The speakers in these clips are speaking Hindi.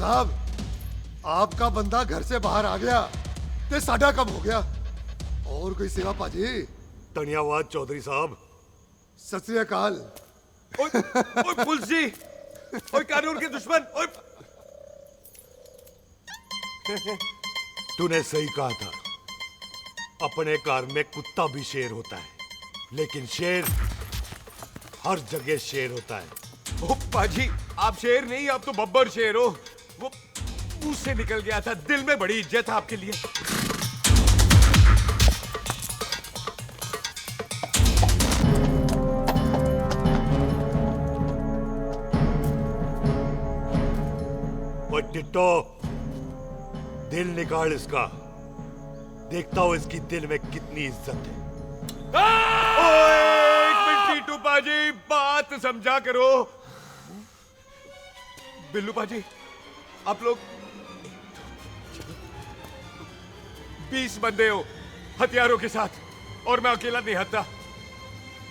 साहब, आपका बंदा घर से बाहर आ गया ते साडा कब हो गया। और कोई सेवा पाजी? धन्यवाद चौधरी साहब। सत श्री अकाल। ओए पुलिस जी, ओए कानून के दुश्मन, ओए। तूने सही कहा था, अपने घर में कुत्ता भी शेर होता है, लेकिन शेर हर जगह शेर होता है। ओ पाजी, आप शेर नहीं, आप तो बब्बर शेर हो। वो मुंह से निकल गया था, दिल में बड़ी इज्जत है आपके लिए। और टिट्टो, दिल निकाल इसका, देखता हूं इसकी दिल में कितनी इज्जत है। ओए, एक मिनट टीटू पाजी, बात समझा करो। बिल्लू पाजी, आप लोग 20 बंदे हो हथियारों के साथ, और मैं अकेला नहीं हत्ता।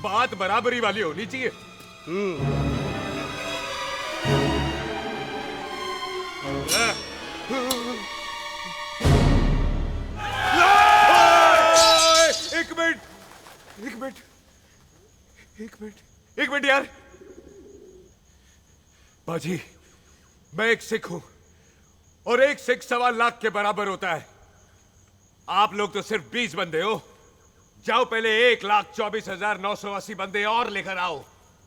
बात बराबरी वाली होनी चाहिए। एक मिनट, एक मिनट, एक मिनट, एक मिनट यार। बाजी, मैं एक सिख हूं, और एक सिख 1.25 लाख के बराबर होता है। आप लोग तो सिर्फ 20 बंदे हो। जाओ पहले 1,24,980 बंदे और लेकर आओ,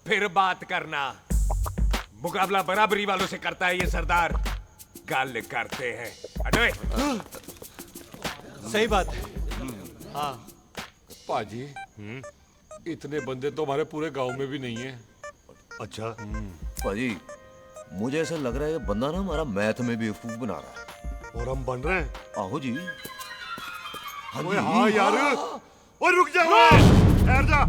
फिर बात करना। मुकाबला बराबरी वालों से करता है ये सरदार, गाल करते हैं। अरे सही बात है। हाँ पाजी, इतने बंदे तो हमारे पूरे गांव में भी नहीं है। अच्छा, पाजी, मुझे ऐसा लग रहा है ये बंदा ना हमारा मैथ में बेवकूफ बना रहा है। और हम बन रहे हैं। आहो जी। ओए हाँ यार, ओए रुक जा, ठहर जा।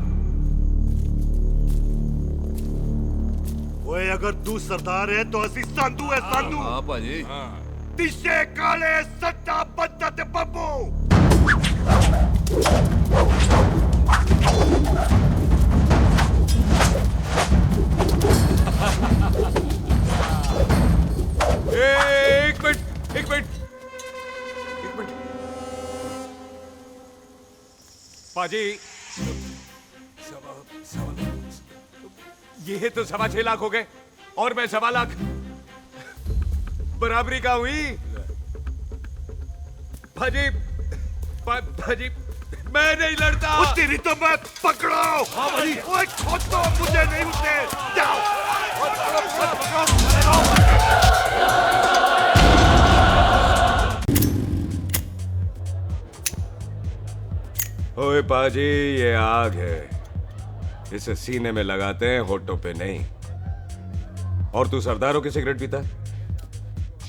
ओए अगर तू सरदार है तो असी सांधू है, सांधू। हाँ पाजी। दिशे काले सट्टा बद्दत बब्बू। एक मिनट, एक मिनट, एक मिनट। पाजी, ये तो 6.25 लाख हो गए, और मैं 1.25 लाख। बराबरी का हुई। भाजी, भाजी, मैं नहीं लड़ता। तेरी तो मैं पकड़ो। हाँ भाई। ओए खोद दो, मुझे नहीं उठे। जाओ। ओए पाजी, ये आग है, इसे सीने में लगाते हैं, होठों पे नहीं। और तू सरदारों की सिगरेट पीता है,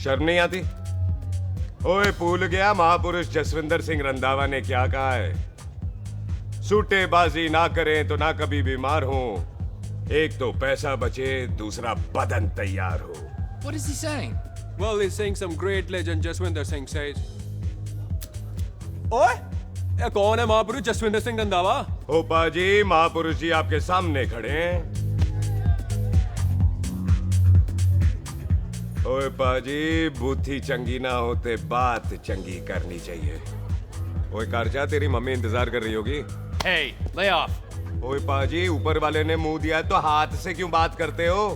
शर्म नहीं आती? ओए भूल गया महापुरुष जसविंदर सिंह रंधावा ने क्या कहा है? सूटेबाजी ना करें तो ना कभी बीमार हो। एक तो पैसा बचे, दूसरा बदन तैयार हो। What is he saying? Well, he's saying some great legend Jaswinder Singh says. ओए, ये कौन है महापुरुष जसविंदर सिंह रंधावा? ओ पाजी, महापुरुष जी आपके सामने खड़े हैं। ओए पाजी, बुद्धि चंगी ना होते बात चंगी करनी चाहिए। ओए कारचा, तेरी मम्मी इंतजार कर रही होगी। Hey, lay off. ओए पाजी, ऊपर वाले ने मुंह दिया है तो हाथ से क्यों बात करते हो?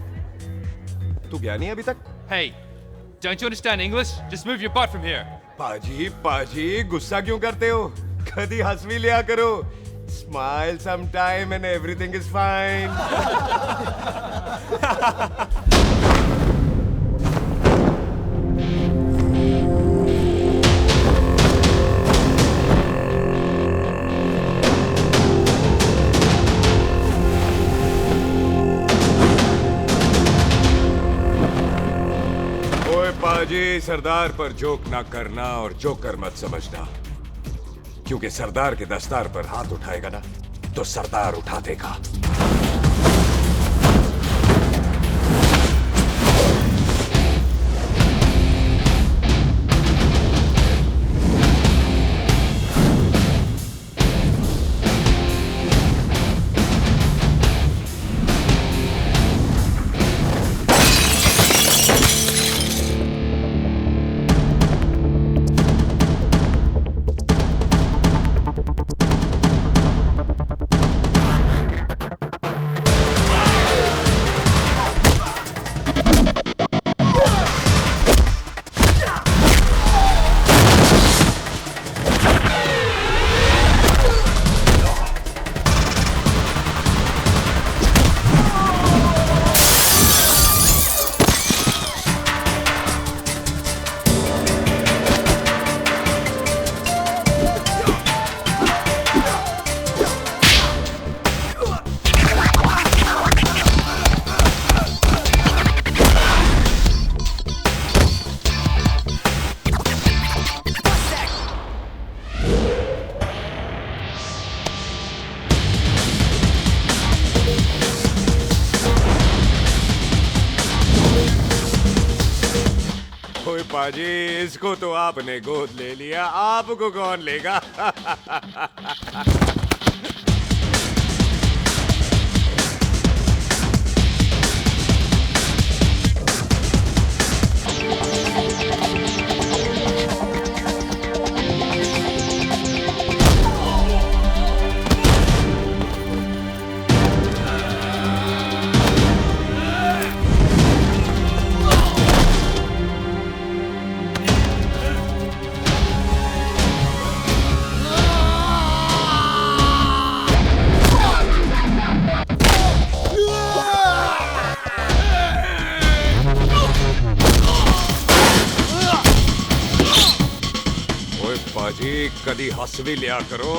तू गया नहीं अभी तक? Hey, don't you understand English? Just move your butt from here. पाजी, पाजी, गुस्सा क्यों करते हो? कभी हंस भी लिया करो। Smile sometime and everything is fine. पाजी, सरदार पर जोक ना करना और जोकर मत समझना, क्योंकि सरदार के दस्तार पर हाथ उठाएगा ना तो सरदार उठा देगा। पाजी, इसको तो आपने गोद ले लिया, आपको कौन लेगा? ओए पाजी, कदी हंस भी लिया करो।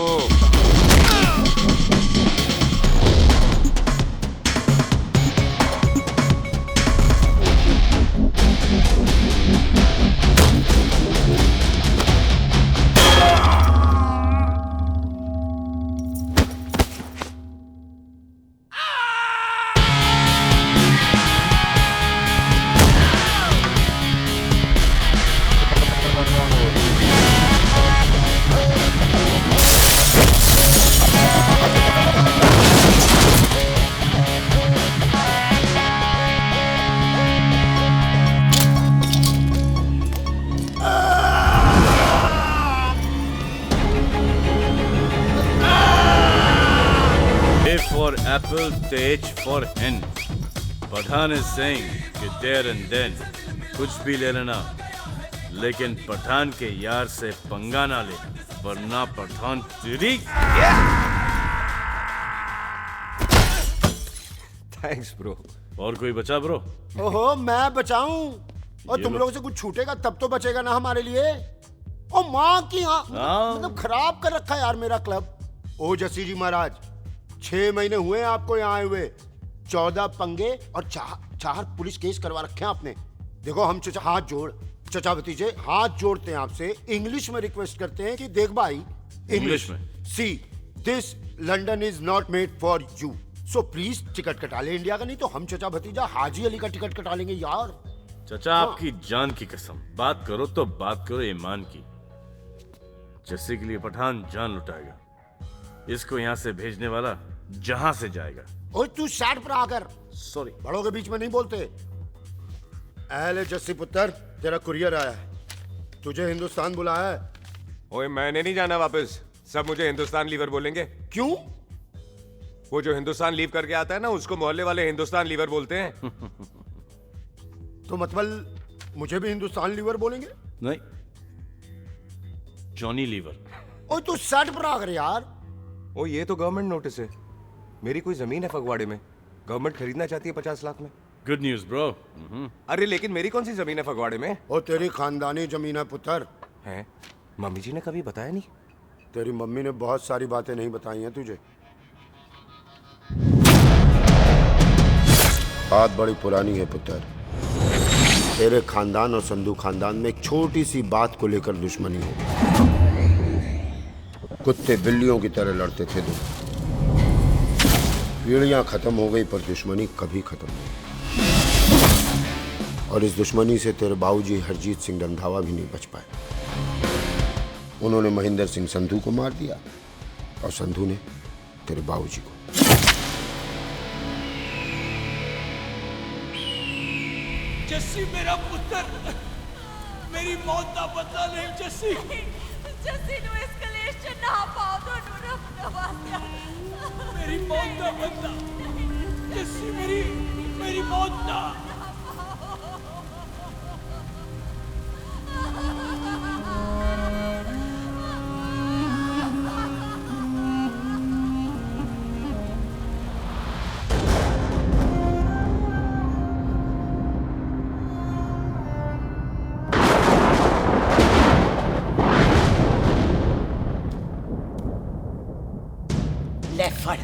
For apple, the H for hen. Pathan is saying कि there and then कुछ भी ले लेना, लेकिन पठान के यार से पंगा ना ले, वरना पठान तेरी। Thanks bro. और कोई बचा ब्रो? ओहो, मैं बचाऊं? और तुम लोगों से कुछ छूटेगा तब तो बचेगा ना हमारे लिए। ओ माँ की मतलब खराब कर रखा है यार मेरा क्लब। ओ जस्सी जी महाराज, 6 महीने हुए आपको यहाँ आए हुए, 14 पंगे और 4 पुलिस केस करवा रखे हैं आपने। देखो हम चचा भतीजे हाथ जोड़ते हैं आपसे, इंग्लिश में रिक्वेस्ट करते हैं कि देख भाई, इंग्लिश में see this London is not made for you, so please ticket कटा ले इंडिया का, नहीं तो हम चचा भतीजा हाजी अली का टिकट कटा लेंगे यार। चचा आपकी जान की कसम, बात करो तो बात करो ईमान की। जस्सी के लिए पठान जान लुटाएगा, इसको यहाँ से भेजने वाला जहां से जाएगा। ओए तू साइड पर आकर, सॉरी, बड़ों के बीच में नहीं बोलते। अहले जस्सी पुत्र, तेरा कुरियर आया है, तुझे हिंदुस्तान बुलाया है। ओए मैंने नहीं जाना वापस, सब मुझे हिंदुस्तान लीवर बोलेंगे। क्यों? वो जो हिंदुस्तान लीव करके आता है ना, उसको मोहल्ले वाले हिंदुस्तान लीवर बोलते हैं। तो मतलब मुझे भी हिंदुस्तान लीवर बोलेंगे? नहीं, जॉनी लीवर। ओए तू साइड पर आकर यार। ओ ये तो गवर्नमेंट नोटिस है, मेरी कोई जमीन है फगवाड़े में, गवर्नमेंट खरीदना चाहती है 50 लाख में। Good news bro. अरे लेकिन मेरी कौन सी जमीन है फगवाड़े में? ओ तेरी खानदानी जमीन है पुत्र। है? मम्मी जी ने कभी बताया नहीं। तेरी मम्मी ने बहुत सारी बातें नहीं बताई हैं तुझे। बात बड़ी पुरानी है पुत्र, तेरे खानदान और संधू खानदान में एक छोटी सी बात को लेकर दुश्मनी हो। कुत्ते बिल्लियों की तरह लड़ते थे तुम, पीढ़ियां खत्म हो गई पर दुश्मनी कभी खत्म नहीं। और इस दुश्मनी से तेरे बाबूजी हरजीत सिंह रंधावा भी नहीं बच पाए। उन्होंने महेंद्र सिंह संधू को मार दिया और संधू ने तेरे बाबूजी को। जस्सी मेरा पुत्र, मेरी मौत का बदला ले जस्सी। जस्सी नु इस कलेश च ना पाओ तो नु वास्या। मेरी मौत का बदला जस्सी, मेरी मौत का। ले फड़,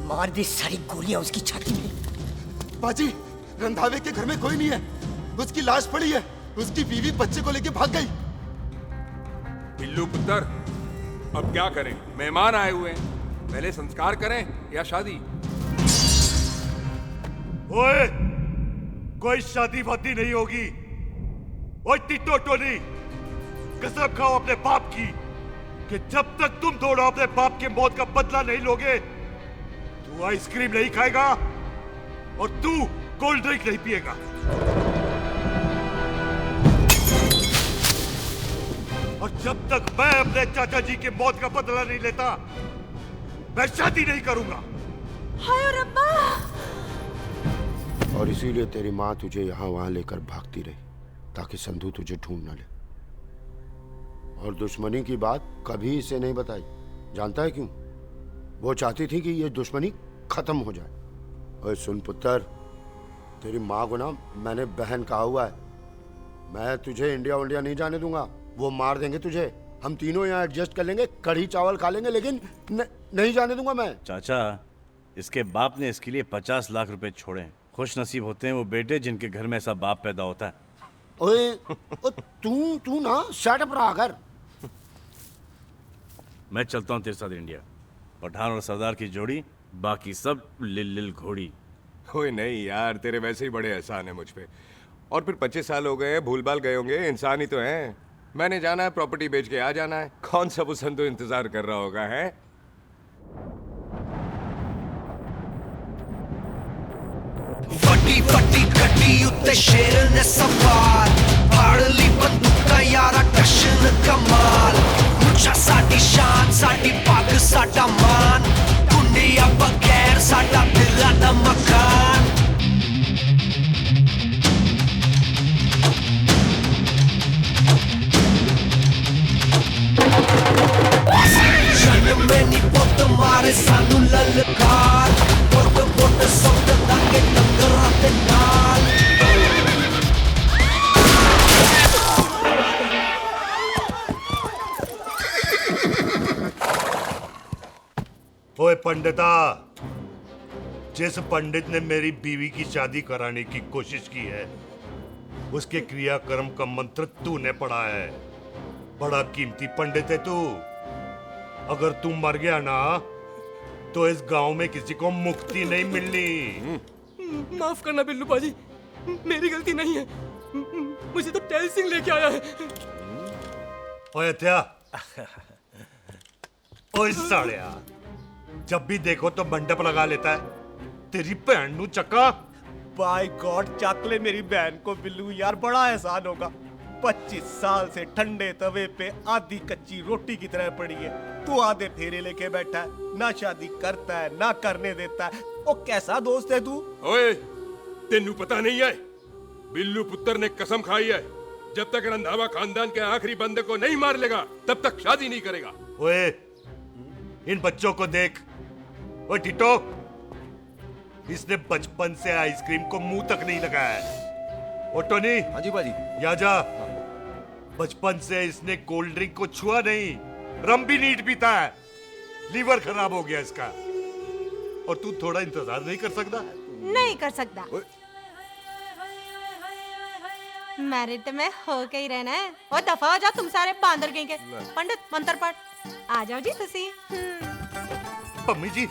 मार दी सारी गोलियां उसकी छाती में। बाजी, रंधावे के घर में कोई नहीं है, उसकी लाश पड़ी है, उसकी बीवी बच्चे को लेके भाग गई। बिल्लू पुत्र, अब क्या करें? मेहमान आए हुए हैं, पहले संस्कार करें या शादी? ओए, कोई शादी वादी नहीं होगी। ओए टिट्टो टोनी, कसम खाओ अपने बाप की कि जब तक तुम दोनों अपने बाप के मौत का बदला नहीं लोगे, तू आइसक्रीम नहीं खाएगा और तू कोल्ड ड्रिंक नहीं पिएगा। और जब तक मैं अपने चाचा जी की मौत का बदला नहीं लेता, मैं शादी नहीं करूंगा। हाय रब्बा। और इसीलिए तेरी माँ तुझे यहाँ वहां लेकर भागती रही ताकि संधू तुझे ढूंढ न ले। और दुश्मनी की बात कभी इसे नहीं बताई। जानता है क्यों? वो चाहती थी कि ये दुश्मनी खत्म हो जाए। और सुन पुत्र, तेरी माँ को ना मैंने बहन कहा हुआ है, मैं तुझे इंडिया इंडिया नहीं जाने दूंगा। वो मार देंगे तुझे। हम तीनों यहाँ एडजस्ट कर लेंगे, कढ़ी चावल खा लेंगे, लेकिन नहीं जाने दूंगा मैं। चाचा, इसके बाप ने इसके लिए 50 लाख रुपए छोड़े। खुश नसीब होते हैं वो बेटे जिनके घर में ऐसा बाप पैदा होता है। ओए, तू ना शट अप रहा कर। मैं चलता हूँ तेरे साथ इंडिया। पठान और सरदार की जोड़ी, बाकी सब लिल घोड़ी। ओए नहीं यार, तेरे वैसे ही बड़े एहसान है मुझ पे। और फिर 25 साल हो गए, भूल भाल गए होंगे, इंसान ही तो हैं। मैंने जाना है, प्रॉपर्टी बेच के आ जाना है। कौन सा वो संतो इंतजार कर रहा होगा है? ਵੱਡੀ ਵੱਡੀ ਗੱਡੀ ਉੱਤੇ ਸ਼ੇਰ ਨੇ ਸਵਾਰ ਫੜ ਲਈ ਬੰਦੂਕਾਂ ਯਾਰਾ ਟਸ਼ਨ ਕਮਾਲ ਮੁੱਛਾਂ ਸਾਡੀ ਸ਼ਾਨ ਸਾਡੀ ਪੱਗ ਸਾਡਾ ਮਾਨ ਕੁੰਡੀਆਂ ਬਗੈਰ ਸਾਡਾ ਦਿਲਾਂ ਦਾ ਮਕਾਨ ਜਨਮ ਨਹੀਂ ਪੁੱਤ ਮਾਰੇ ਸਾਨੂੰ ਲਲਕਾਰ ਪੁੱਤ ਪੁੱਤ ਸੁੱਟ ਦਾਂਗੇ ਟੰਗਰਾਂ ਦੇ ਨਾਲ ओए पंडिता, जिस पंडित ने मेरी बीवी की शादी कराने की कोशिश की है, उसके क्रियाकर्म का मंत्र तूने पढ़ा है। बड़ा कीमती पंडित है तू। अगर तू मर गया ना, तो इस गांव में किसी को मुक्ति नहीं मिलनी। माफ करना बिल्लू बाजी, मेरी गलती नहीं है। मुझे तो टेल सिंह लेके आया है। ओए हत्या, ओए सालिया, जब भी देखो तो मंडप लगा लेता है। तेरी भैन नू चक्का। बाय गॉड, चक ले मेरी बहन को बिल्लू यार, बड़ा एहसान होगा। 25 साल से ठंडे तवे पे आधी कच्ची रोटी की तरह पड़ी है। तू आधे फेरे लेके बैठा है, ना शादी करता है ना करने देता है। ओ कैसा दोस्त है तू? ओए, तेनू पता नहीं है, बिल्लू पुत्र ने कसम खाई है, जब तक रंधावा खानदान के आखिरी बंदे को नहीं मार लेगा तब तक शादी नहीं करेगा। ओए, इन बच्चों को देख। ओए टिट्टो, इसने बचपन से आइसक्रीम को मुंह तक नहीं लगाया है। ओ टोनी। हाँ जी बाजी। या जा। बचपन से इसने कोल्ड ड्रिंक को छुआ नहीं, रम भी नीट पीता है। लीवर खराब हो गया इसका। और तू थोड़ा इंतजार नहीं कर सकता? नहीं कर सकता। मैरिड में हो के ही रहना है। और दफा हो जाओ तुम सारे बांदर गए के। पंडित मंत्र पढ़। आ जाओ जी तुसी। पम्मी जी,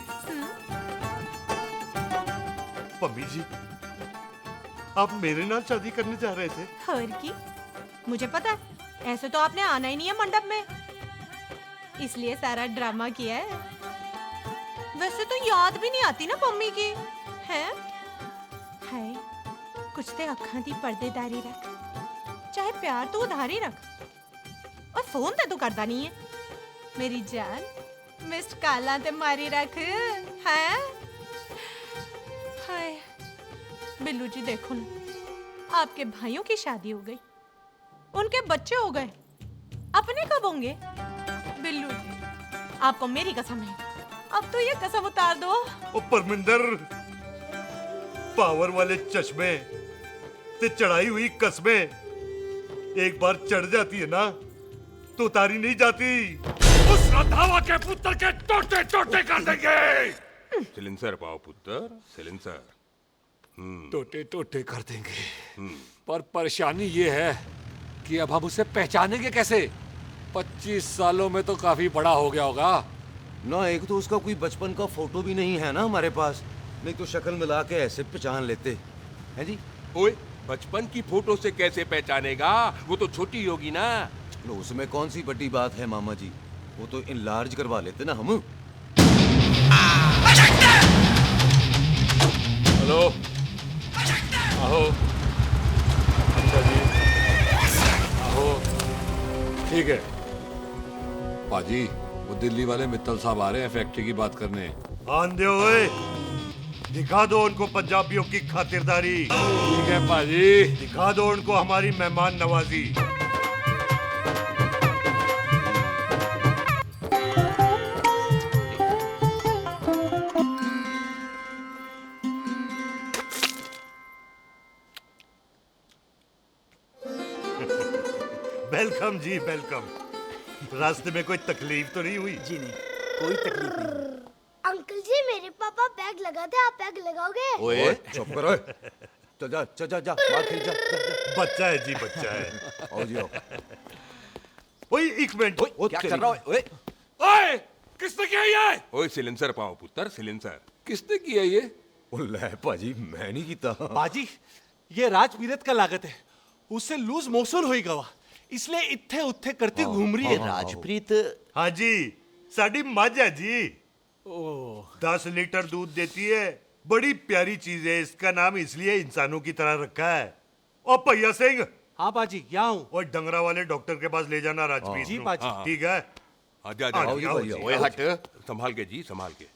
पम्मी जी, आप मेरे नाल शादी करने जा रहे थे? और की मुझे पता है, ऐसे तो आपने आना ही नहीं है मंडप में, इसलिए सारा ड्रामा किया है। वैसे तो याद भी नहीं आती ना पम्मी की है। हाय, कुछ ते अखां दी पर्देदारी रख, चाहे प्यार तो उधारी रख, और फोन ते तो करता नहीं है। मेरी जान, मिस्ड काला ते मारी रख है। हाय बिल्लू जी, देखो ना, आपके भाइयों की शादी हो गई, उनके बच्चे हो गए, अपने कब होंगे? बिल्लू जी, आपको मेरी कसम है, अब तो ये कसम उतार दो। ओ परमिंदर, पावर वाले चश्मे ते चढ़ाई हुई कस्में एक बार चढ़ जाती है ना, तो उतारी नहीं जाती। उस रंधावा के पुत्र के टोटे टोटे कर देंगे। सिलेंसर पाओ पुत्र, सिलेंसर। टोटे टोटे कर देंगे, पर परेशानी ये है कि अब हम उसे पहचानेंगे कैसे? 25 सालों में तो काफी बड़ा हो गया होगा ना। एक तो उसका कोई बचपन का फोटो भी नहीं है ना हमारे पास, नहीं तो शक्ल मिला के ऐसे पहचान लेते हैं जी। ओए बचपन की फोटो से कैसे पहचानेगा? वो तो छोटी होगी ना। लो, उसमें कौन सी बड़ी बात है मामा जी, वो तो इनलार्ज करवा लेते ना हम। हेलो, आहो। अच्छा जी, आहो। ठीक है पाजी, वो दिल्ली वाले मित्तल साहब आ रहे हैं फैक्ट्री की बात करने। आंधे ओए, दिखा दो उनको पंजाबियों की खातिरदारी। ठीक है पाजी। दिखा दो उनको हमारी मेहमान नवाजी। वेलकम जी, वेलकम। रास्ते में कोई तकलीफ तो नहीं हुई? जी नहीं, कोई तकलीफ नहीं। अंकल जी, मेरे पापा पैग लगाते, आप पैग लगाओगे? ओए चुप करो। चल जा चल जा जा, बाहर खेल जा, जा, जा। बच्चा है जी, बच्चा है। आओ जी आओ। ओए एक मिनट, क्या कर रहा है? ओए ओए, किसने किया ये? ओए सिलेंसर पाओ पुत्र, सिलेंसर। किसने किया ये? ले पाजी, मैं नहीं कीता। बाजी, ये राजपीरत का लागत है। उससे लूज मोशन हुई गवा, इसलिए इत्थे उत्थे करती घूम रही है। राजप्रीत। हाँ जी, साडी मझ है जी। 10 लीटर दूध देती है, बड़ी प्यारी चीज है। इसका नाम इसलिए इंसानों की तरह रखा है। ओ भैया सिंह। हाँ बाजी, क्या हूँ? और डंगरा वाले डॉक्टर के पास ले जाना राजपीत जी को। बाजी। ठीक है। आजा आओ जी, आओ जी। ओए हट, संभाल के जी, संभाल के।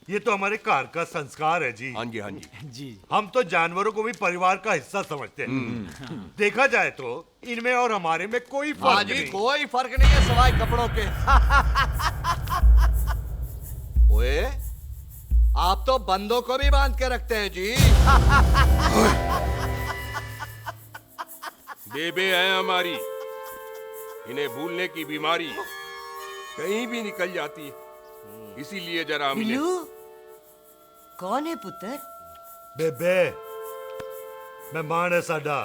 ये तो हमारे घर का संस्कार है जी। हाँ जी, हाँ जी। जी हम तो जानवरों को भी परिवार का हिस्सा समझते हैं। देखा जाए तो इनमें और हमारे में कोई फर्क नहीं। कोई फर्क नहीं है सवाई कपड़ों के। ओए, आप तो बंदों को भी बांध के रखते हैं जी। बेबे है हमारी, इन्हें भूलने की बीमारी कहीं भी निकल जाती है, इसीलिए जरा हमने। बिल्लू, कौन है पुत्र? बेबे मेहमान है साडा।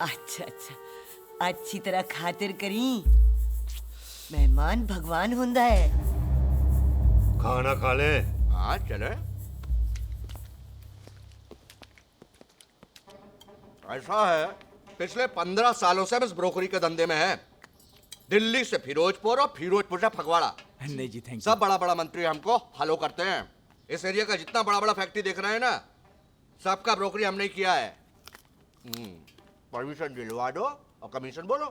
अच्छा अच्छा, अच्छी तरह खातिर करी। मेहमान भगवान हुंदा है। खाना खा ले। हाँ चले। ऐसा है, पिछले 15 सालों से हम इस ब्रोकरी के धंधे में हैं। दिल्ली से फिरोजपुर और फिरोजपुर से फगवाड़ा, नहीं जी, थैंक सब बड़ा बड़ा मंत्री हमको फॉलो करते हैं। इस एरिया का जितना बड़ा बड़ा फैक्ट्री देख रहे हैं ना, सबका ब्रोकरी हमने किया है। परमिशन दिलवा दो और कमीशन बोलो,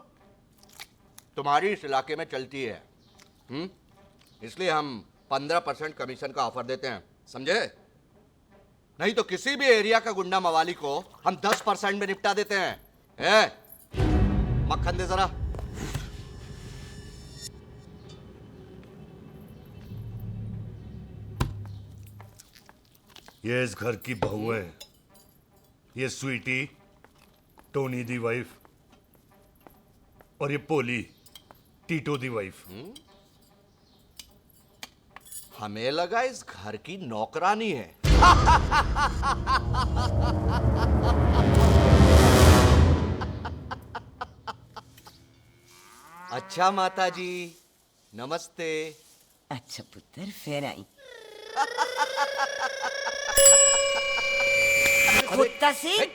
तुम्हारी इस इलाके में चलती है। इसलिए हम 15% कमीशन का ऑफर देते हैं, समझे? नहीं तो किसी भी एरिया का गुंडा मवाली को हम 10% में निपटा देते हैं। मक्खन दे जरा। ये इस घर की बहू है। ये स्वीटी, टोनी दी वाइफ, और ये पोली, टीटो दी वाइफ। हमें लगा इस घर की नौकरानी है। अच्छा माता जी, नमस्ते। अच्छा पुत्र, फिर आई। खोता सिंह,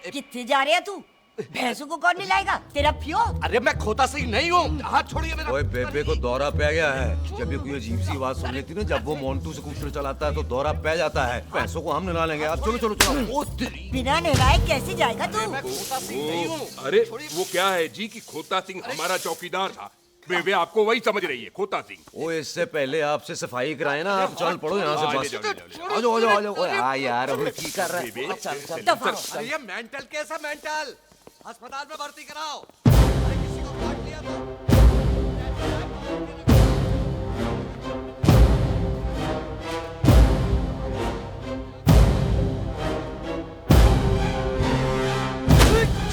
कितने जा रहे है तू? भैंसों को कौन मिलाएगा? तेरा प्यो? अरे मैं खोता सिंह नहीं हूँ, हाथ छोड़िए मेरा। ओए बेबे को दौरा पै गया है। जब भी कोई अजीब सी आवाज सुन लेती ना, जब वो मोन्टू स्कूटर चलाता है तो दौरा पै जाता है। पैसों को हम निकाल लेंगे। आप चलो चलो चलो। बिना नहलाए कैसे जाएगा तू? मैं खोता सिंह नहीं हूँ। अरे वो क्या है जी कि खोता सिंह हमारा चौकीदार था। बेबे आपको वही समझ रही है, खोता सिंह। ओ इससे पहले आपसे सफाई कराए ना, आप चल पड़ो यहाँ से बस। आ जाओ आ जाओ आ जाओ। ओए आ यार, अब की कर रहा है? चल चल। अरे ये मेंटल केस है, मेंटल। अस्पताल में भर्ती कराओ। अरे किसी को काट लिया तो।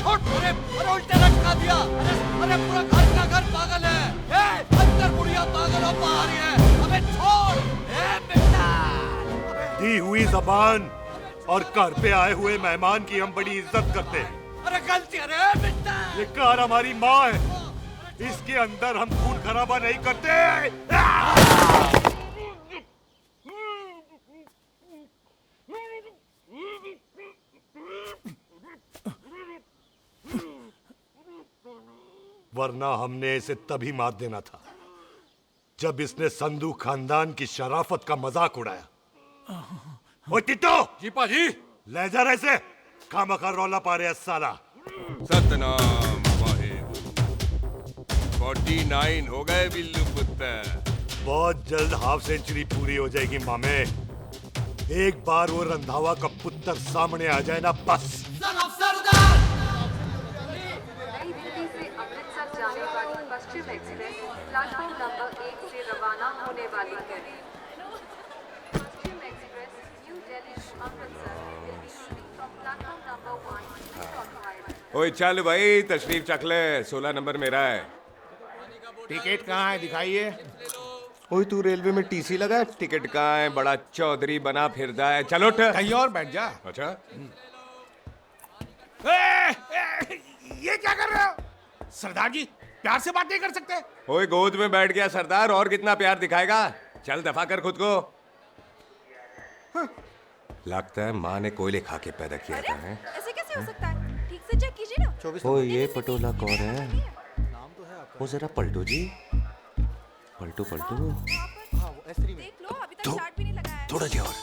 छोड़, अरे उल्टा लटका दिया। अरे पूरा घर का घर पागल है। अंदर बुढ़िया पागल और बाहर है। अबे छोड़। बेटा, दी हुई जबान और घर पे आए हुए मेहमान की हम बड़ी इज्जत करते हैं। अरे गलती है रे बेटा। ये कार हमारी माँ है, इसके अंदर हम खून खराबा नहीं करते। वरना हमने इसे तभी मार देना था जब इसने संधू खानदान की शराफत का मजाक उड़ाया। ओ टिट्टो! जी पाजी। ले जा रहे से खामखा रौला पा रहे साला। सतनाम वाहिगुरु। 49 हो गए बिल्लू पुत्र। बहुत जल्द हाफ सेंचुरी पूरी हो जाएगी मामे। एक बार वो रंधावा का पुत्र सामने आ जाए ना बस। नई दिल्ली से अमृतसर जाने वाली पश्चिम एक्सप्रेस प्लेटफॉर्म नंबर 1 से रवाना होने वाली है। Paschim express new Delhi to Amritsar will be leaving from platform number 1 to ओए चल भाई तशरीफ चख ले, 16 नंबर मेरा है। टिकट कहाँ है दिखाइए। ओए तू रेलवे में टीसी लगा है? टिकट कहाँ है? बड़ा चौधरी बना फिरदा है। चलो उठ। कहीं और बैठ जा। अच्छा ये क्या कर रहे हो? सरदार जी प्यार से बात नहीं कर सकते? ओए गोद में बैठ गया सरदार, और कितना प्यार दिखाएगा? चल दफा कर खुद को। लगता है माँ ने कोयले खा के पैदा किया था। ऐसे कैसे हो सकता है? ठीक से चेक कीजिए ना। ओ ये पटोला कौन है? वो जरा पलटो जी, पलटो पलटो। देख लो, अभी तक स्टार्ट भी नहीं लगाया है। थोड़ा जी और।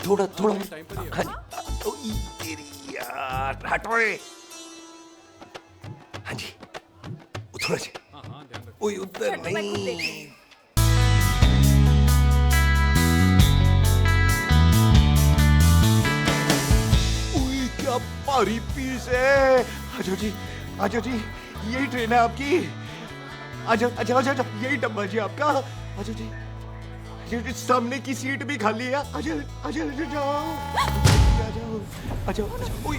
थोड़ा थोड़ा। तेरी यार हटो। हाँ जी थोड़ा जी। ओए उधर नहीं। क्या भारी पीस है। आजो जी, आजो जी, यही ट्रेन है आपकी। आजो अच्छा अच्छा यही डब्बा जी आपका। आजो जी, आजो जी, सामने की सीट भी खाली है। आजो आजो जाओ, आजो आजो। ओए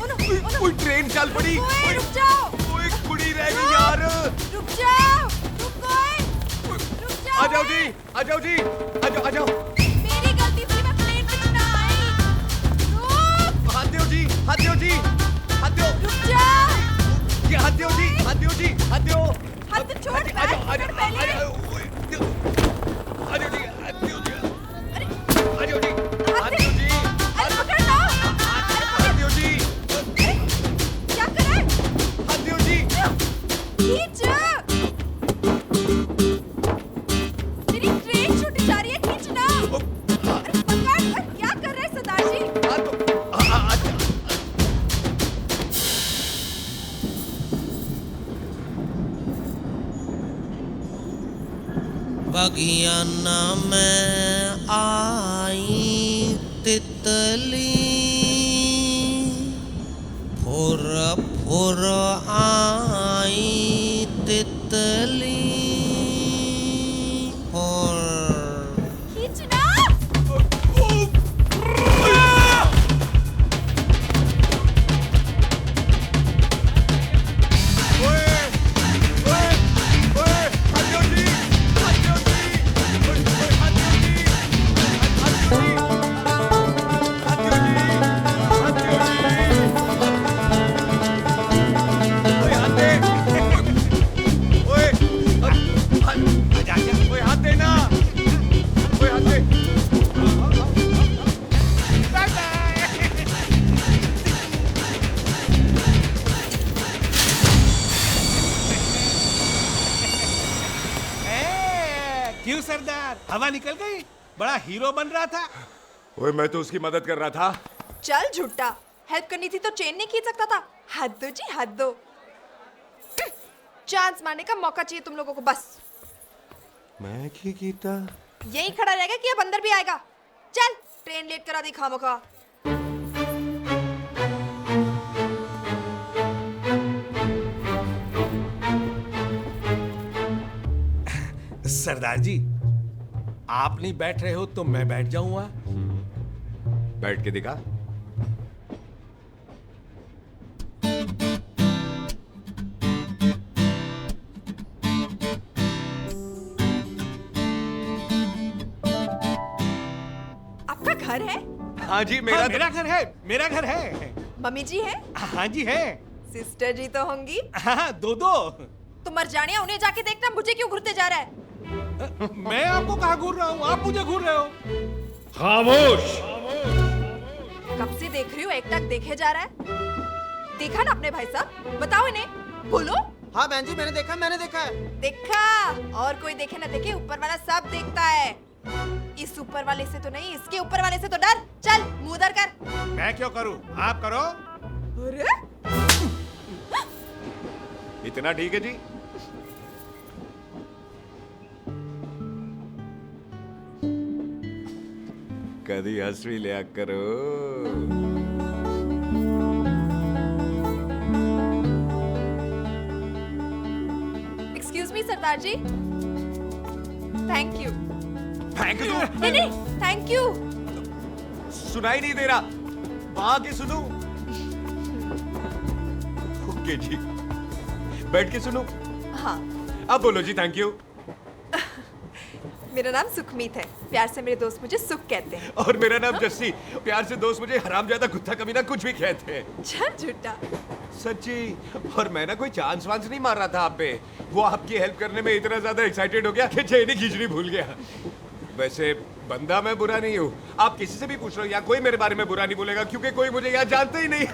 ट्रेन चल पड़ी। रुक जाओ। ओए कुड़ी रह गई यार। रुक जाओ, रुक गए। रुक जाओ। आ जाओ जी, आ जाओ जी, आ जाओ आ जाओ। मेरी गलती थी, मैं प्लेन में ना आई। रुक। हाथ दो जी, हाथ दो जी, हाथ दो। रुक जाओ। ये हाथ दो जी, हाथ दो जी, हाथ दो। हाथ तो छोड़। आ जाओ आ जाओ आ जाओ। आ जाओ जी, हाथ दो जी। आ जाओ जी, हाथ दो जी। अरे पकड़ लो। हाथ दो जी। क्या कर रहा है? हाथ दो जी। खींच। मेरी ट्रेन छूटी जा रही है, खींचना। अरे पकड़। क्या कर रहे हैं सरदार जी? बगियाना में आई तितली, फुर फुर आई तितली। खींचना। क्यों सरदार, हवा निकल गई? बड़ा हीरो बन रहा था। ओए मैं तो उसकी मदद कर रहा था। चल झूठा, हेल्प करनी थी तो चेन नहीं खींच सकता था। हद दो जी, हद दो। चांस मारने का मौका चाहिए तुम लोगों को बस। मैं की कीता? यहीं खड़ा रहेगा कि अब अंदर भी आएगा? चल, ट्रेन लेट करा दी खामखा। सरदार जी, आप नहीं बैठ रहे हो तो मैं बैठ जाऊंगा। बैठ के दिखा। आपका घर है? हाँ जी मेरा। हाँ, मेरा घर है, मेरा घर है। मम्मी जी है? हाँ जी है। सिस्टर जी तो होंगी? हाँ, दो दो। तुम मर जाने, उन्हें जाके देखना मुझे क्यों घूरते जा रहा है। मैं आपको कहाँ घूर रहा हूँ, आप मुझे घूर रहे हो। खामोश। कब से देख रही हूँ, एक टक देखे जा रहा है। देखा ना अपने भाई साहब, बताओ इन्हें, बोलो। हाँ बहन जी, मैंने देखा है। देखा, और कोई देखे ना देखे, ऊपर वाला सब देखता है। इस ऊपर वाले से तो नहीं, इसके ऊपर वाले से तो डर। चल मुंह उधर कर। मैं क्यों करूं, आप करो। अरे इतना ठीक है जी। कभी हंस भी लिया करो। एक्सक्यूज मी सरदार जी, थैंक यू। Thank you? नहीं नहीं, थैंक यू। सुनाई नहीं दे रहा, वहां के सुनूं? ओके जी, बैठ के सुनूं? हाँ। अब बोलो जी थैंक यू। मेरा नाम सुखमीत है, प्यार से मेरे दोस्त मुझे सुख कहते हैं। और मेरा नाम जस्सी, प्यार से दोस्त मुझे हरामजादा, कुत्ता कमीना कुछ भी कहते हैं। चल झूठा। सच्ची। और मैं ना कोई चांस वांस नहीं मार रहा था आप पे, वो आपकी हेल्प करने में इतना ज्यादा एक्साइटेड हो गया कि चेन ही खींचनी भूल गया। वैसे बंदा मैं बुरा नहीं हूँ, आप किसी से भी पूछ लो, यहाँ कोई मेरे बारे में बुरा नहीं बोलेगा, क्योंकि कोई मुझे यहाँ जानता ही नहीं।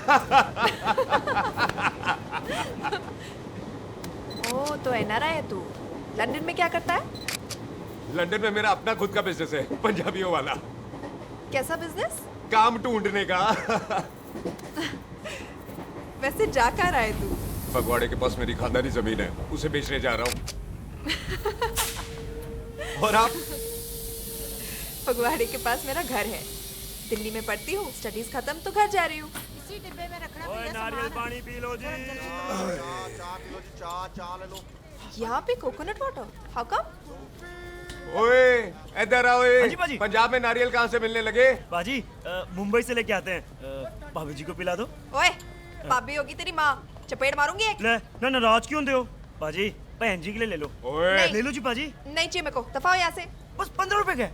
ओ तो एनआरआई है तू। लंदन में क्या करता है? लंदन में मेरा अपना खुद का बिजनेस है, पंजाबियों वाला। कैसा बिजनेस? काम ढूंढने का। वैसे जा कहाँ रहा है तू? फगवाड़े के पास मेरी खानदानी जमीन है, उसे बेचने जा रहा हूँ। और आप? फगवाड़े के पास मेरा घर है, दिल्ली में पढ़ती हूँ, स्टडीज खत्म तो घर जा रही हूँ। इसी डिब्बे में रखना। ओए नारियल पानी पी लो जी। चाय पी लो जी, चाय ले लो। यहाँ पे कोकोनट वाटर, हाउ कम? ओए इधर आओ। हाँ जी बाजी। पंजाब में नारियल कहाँ से मिलने लगे? बाजी मुंबई से लेके आते हैं, भाभी जी को पिला दो। ओए भाभी होगी तेरी माँ, चपेट मारूंगी एक। ले ना नाराज क्यों हो बाजी, बहन जी के लिए ले लो। ओए ले लो जी बाजी। नहीं चाहिए मेरे को, दफा हो यहाँ से। बस 15 रुपए के,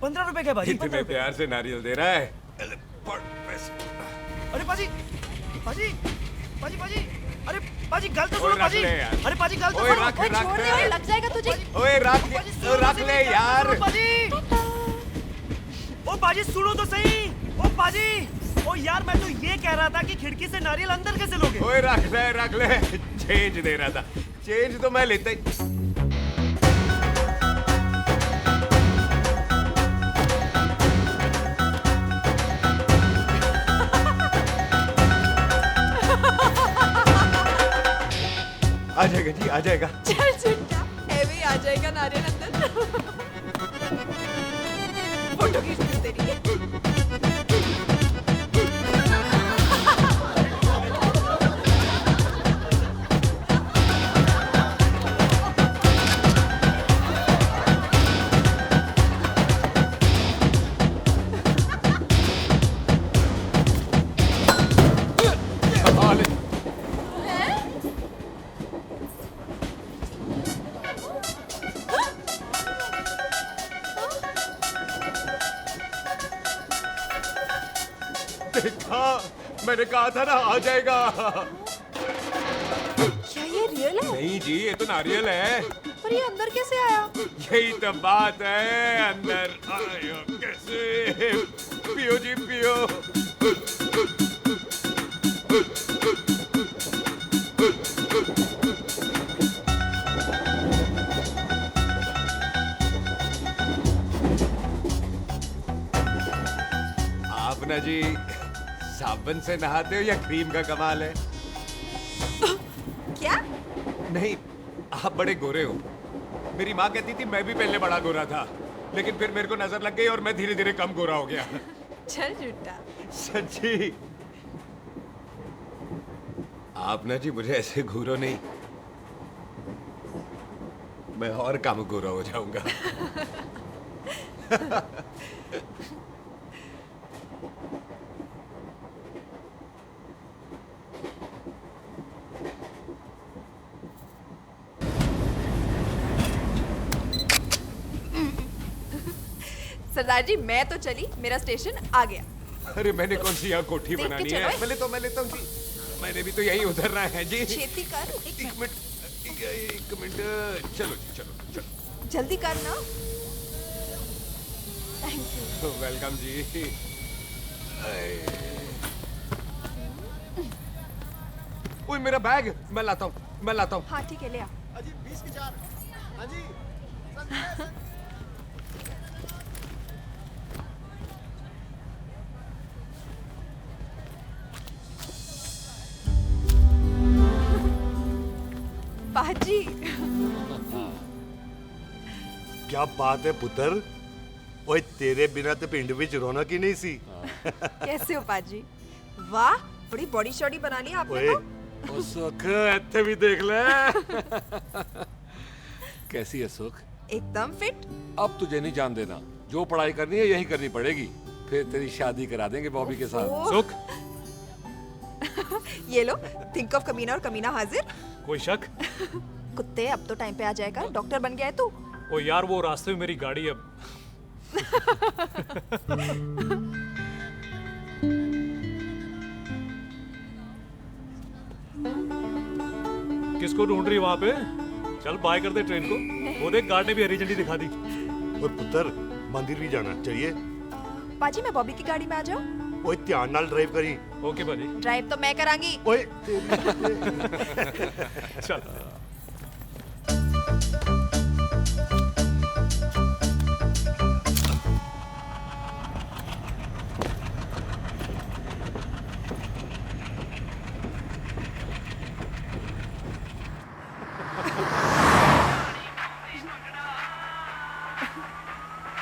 15 रुपए के बाजी। इतने प्यार से नारियल दे रहा है। अरे बाजी, बाजी, बाजी, बाजी, अरे बाजी गल तो सुनो बाजी। अरे बाजी गल तो सुनो। ओए छोड़ दे, ओए लग जाएगा तुझे। ओए रख ले यार। बाजी, ओ बाजी सुनो तो सही। ओ बाजी, ओ यार मैं तो ये कह रहा था कि खिड़की से नारियल अंदर कैसे लोगे? ओए रख ले। चेंज दे रहा था, चेंज तो मैं लेता ही। आ जाएगा जी, आ जाएगा। चल झूठा, हेवी आ जाएगा नारियल अंदर। फोटो खींच ली तेरी। देखा, मैंने कहा था ना आ जाएगा। क्या ये रियल है? नहीं जी, ये तो नारियल है। पर ये अंदर कैसे आया? यही तो बात है, अंदर आया कैसे? पियो जी पियो। आप ना जी साबुन से नहाते हो या क्रीम का कमाल है? क्या? नहीं, आप बड़े गोरे हो। मेरी माँ कहती थी मैं भी पहले बड़ा गोरा था, लेकिन फिर मेरे को नजर लग गई और मैं धीरे धीरे कम गोरा हो गया। चल झूठा। सच्ची। आप ना जी मुझे ऐसे घूरो नहीं, मैं और कम गोरा हो जाऊंगा। सरदार जी मैं तो चली, मेरा स्टेशन आ गया। अरे मैंने कौन सी यहाँ कोठी देख के बनानी चलो। है? मैं लेता हूँ जी, मैंने भी तो यही उतरना है जी। छेती कर। एक मिनट, चलो जी, चलो। जल्दी कर ना। Thank you. वेलकम जी। ओए मेरा बैग, मैं लाता हूँ। हाँ ठीक है, ले आ। अजी 20 की 4। हाँ जी। पाजी। क्या बात है पुत्र। ओए तेरे बिना तो पिंड विच रौनक ही नहीं सी। कैसे हो पाजी? वाह, बड़ी बॉडी शॉडी बना ली आपने तो। ओ सुख, इत्थे भी देख ले। कैसी है सुख? एकदम फिट। अब तुझे नहीं जान देना, जो पढ़ाई करनी है यही करनी पड़ेगी, फिर तेरी शादी करा देंगे बॉबी के साथ। सुख, ये लो, थिंक ऑफ कमीना और कमीना हाजिर। कोई शक? कुत्ते, अब तो टाइम पे आ जाएगा, डॉक्टर बन गया है तू। ओ यार, वो रास्ते में मेरी गाड़ी अब। किसको ढूंढ रही वहां पे? चल बाय कर दे ट्रेन को। वो देख, गार्ड ने भी हरी झंडी दिखा दी। ओए पुत्र, मंदिर भी जाना चाहिए। पाजी, मैं बॉबी की गाड़ी में आ जाऊं? ओए ध्यान नाल ड्राइव करी। ओके बाजी। ड्राइव तो मैं करांगी। ओए चल।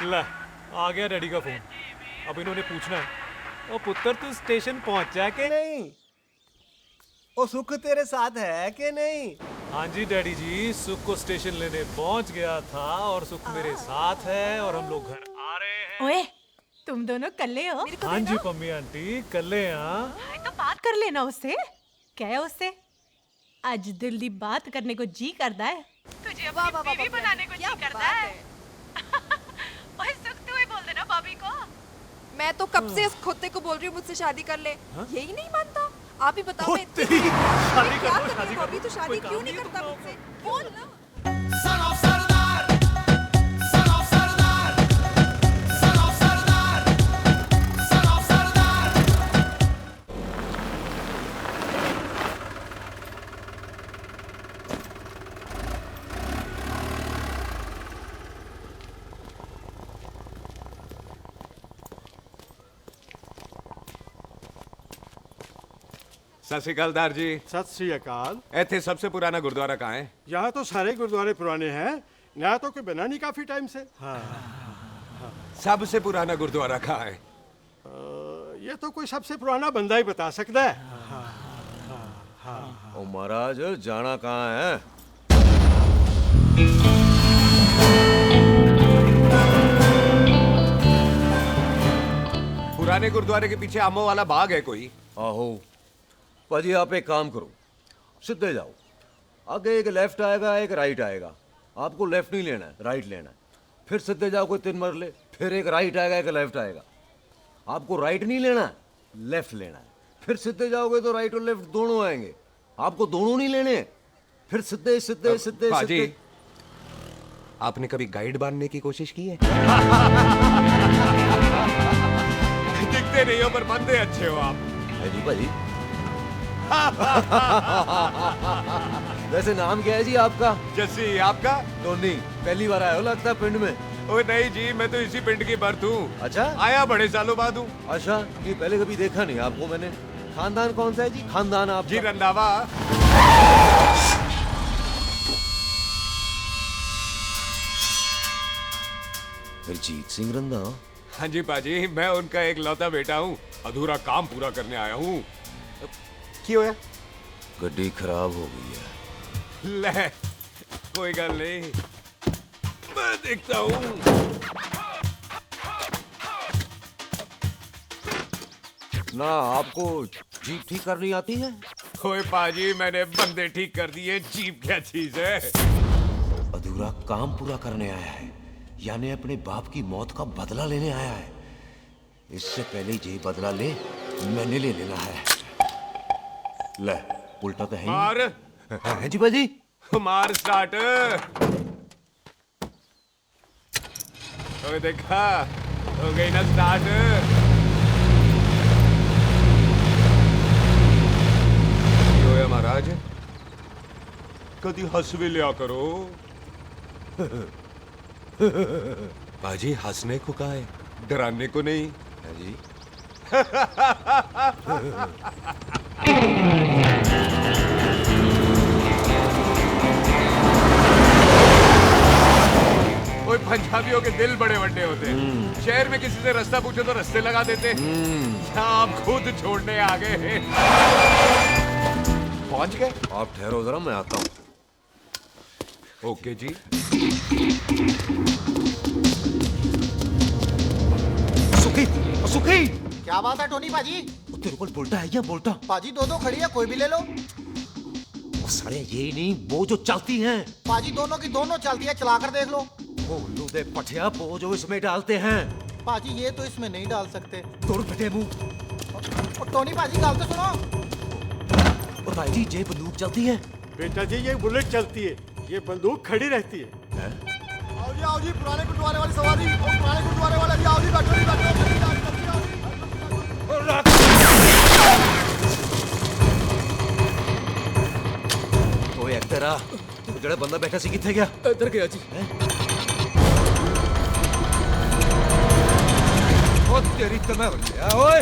ला, आ गया डैडी का फोन। अब इन्होंने पूछना है, ओ पुत्र तू स्टेशन पहुंचा के नहीं? ओ सुख तेरे साथ है कि नहीं? हाँ जी डैडी जी, सुख को स्टेशन लेने पहुंच गया था और सुख मेरे साथ है और हम लोग घर आ रहे हैं। ओए, तुम दोनों कल्ले हो? हाँ जी पम्मी आंटी, कल्ले हैं। तो बात कर लेना उससे। क्या है उससे? आज दिल दी बात करने को जी करता है। तुझे अपनी बीवी बनाने को जी करता है। ओए सुख, तू ही बोल देना बॉबी को। मैं तो कब से इस खोते को बोल रही हूँ मुझसे शादी कर ले, यही नहीं मानता। आप ही बताओ, मैं शादी क्या कर लो, करूं? बॉबी तो शादी क्यों नहीं करता मुझसे? बोल ना। सत श्री अकाल दार जी। सत श्री अकाल। ਇੱਥੇ सबसे पुराना गुरुद्वारा कहाँ है? यहाँ तो सारे गुरुद्वारे पुराने हैं, नया तो कोई बना नहीं काफी टाइम से। हाँ, सबसे पुराना गुरुद्वारा कहाँ है? ये तो कोई सबसे पुराना बंदा ही बता सकता है। ओ महाराज, जाना कहाँ है? पुराने गुरुद्वारे के पीछे आमों वाला बाग है कोई? आहो पाजी, आप एक काम करो, सीधे जाओ। आगे एक लेफ्ट आएगा, एक राइट आएगा। आपको लेफ्ट नहीं लेना है, राइट लेना है। फिर सीधे जाओ कोई 3 मरले, फिर एक राइट आएगा, एक लेफ्ट आएगा। आपको राइट नहीं लेना है, लेफ्ट लेना है। फिर सीधे जाओगे तो राइट और लेफ्ट दोनों आएंगे। आपको दोनों नहीं लेने, फिर सीधे सीधे सीधे पाजी, सीधे। आपने कभी गाइड बनने की कोशिश की है? दिखते नहीं हो पर बंदे अच्छे हो आप। जी भाजी। वैसे नाम क्या है जी आपका? जस्सी। आपका? टोनी। पहली बार आए हो लगता है पिंड में। ओए नहीं जी, मैं तो इसी पिंड की बर्थ हूँ। अच्छा, आया बड़े सालों बाद हूँ। अच्छा, ये पहले कभी देखा नहीं आपको मैंने। खानदान कौन सा है जी? खानदान आप जी रंधावा। हरजीत सिंह रंधावा? हाँ जी पाजी, मैं उनका एक लौता बेटा हूँ। अधूरा काम पूरा करने आया हूँ। क्यों है? गड्डी खराब हो गई है। ले, कोई गल नहीं, मैं देखता हूँ। ना आपको जीप ठीक करनी आती है? ओए पाजी, मैंने बंदे ठीक कर दिए, जीप क्या चीज है? अधूरा काम पूरा करने आया है, यानी अपने बाप की मौत का बदला लेने आया है। इससे पहले ये बदला ले, मैंने ले लेना है। ले, उल्टा तो है ही। मार। है जी बाजी। मार स्टार्ट। ओए देखा, हो गई ना स्टार्ट। महाराज कदी हंस भी लिया करो। बाजी हंसने को कहा है, डराने को नहीं। जी ओए पंजाबियों के दिल बड़े बड़े होते हैं। शहर में किसी से रास्ता पूछो तो रास्ते लगा देते। यहाँ आप खुद छोड़ने आ गए। पहुंच गए? आप ठहरो जरा, मैं आता हूँ। ओके जी। सुखी क्या बात है टोनी पाजी? तेरे को बोलता है या बोलता? पाजी दो खड़ी है, कोई भी ले लो। वो सारे ये नहीं, वो जो चलती हैं। पाजी दोनों की दोनों चलती है, चला कर देख लो। वो लूदे पठिया वो जो इसमें डालते हैं। पाजी ये तो इसमें नहीं डाल सकते। दूर बेटे मुंह। और टोनी पाजी गल तो सुनो। और भाई जी ये बंदूक चलती है? बेटा जी ये बुलेट चलती है, ये बंदूक खड़ी रहती है। आओ जी पुराने गुरुद्वारे वाली सवारी, और पुराने गुरुद्वारे वाले आओ जी, बैठो जी बैठो। ओए एक्टरा, वो जड़ा बंदा बैठा सी किथे गया? इधर गया जी। ओ तेरी तमर गया ओए।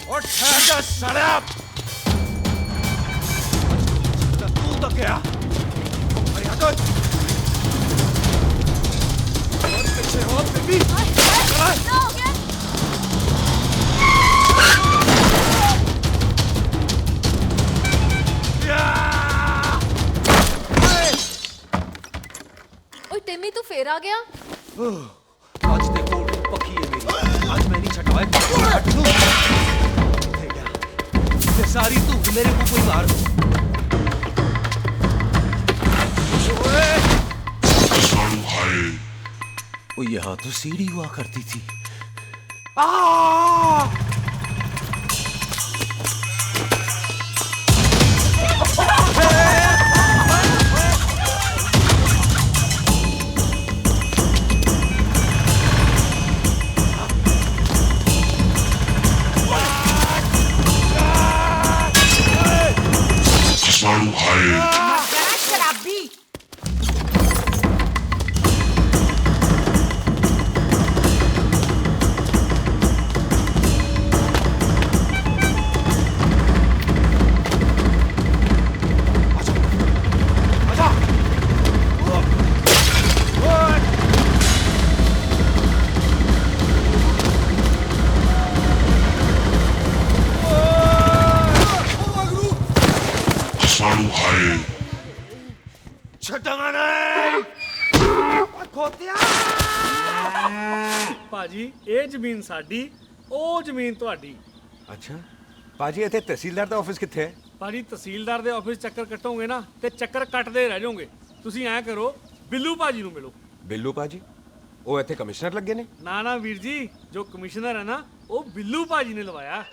और ठहर जा साला। तू तो क्या? अरे हटो। और पीछे हो बेबी। ओए टिम्मी तू फिर आ गया? आज देखो पक्की है मेरी। आज मैं नहीं छटवाए। ये सारी तू मेरे मुंह को मार दो। वो यहाँ तो सीढ़ी हुआ करती थी। शराबी। ਭਾਜੀ ਇਹ ਜ਼ਮੀਨ ਸਾਡੀ, ਉਹ ਜ਼ਮੀਨ ਤੁਹਾਡੀ। ਅੱਛਾ ਪਾਜੀ, ਇੱਥੇ ਤਹਿਸੀਲਦਾਰ ਦਾ ਆਫਿਸ ਕਿੱਥੇ ਹੈ? ਭਾਜੀ ਤਹਿਸੀਲਦਾਰ ਦੇ ਆਫਿਸ ਚੱਕਰ ਕੱਟੋਗੇ ਨਾ ਤੇ ਚੱਕਰ ਕੱਟਦੇ ਰਹਿ ਜਾਓਗੇ। ਤੁਸੀਂ ਐਂ ਕਰੋ, ਬਿੱਲੂ ਭਾਜੀ ਨੂੰ ਮਿਲੋ। ਬਿੱਲੂ ਪਾਜੀ? ਉਹ ਇੱਥੇ ਕਮਿਸ਼ਨਰ ਲੱਗੇ ਨੇ? ਨਾ ਨਾ ਵੀਰ ਜੀ, ਜੋ ਕਮਿਸ਼ਨਰ ਹੈ ਨਾ ਉਹ ਬਿੱਲੂ ਭਾਜੀ ਨੇ ਲਵਾਇਆ।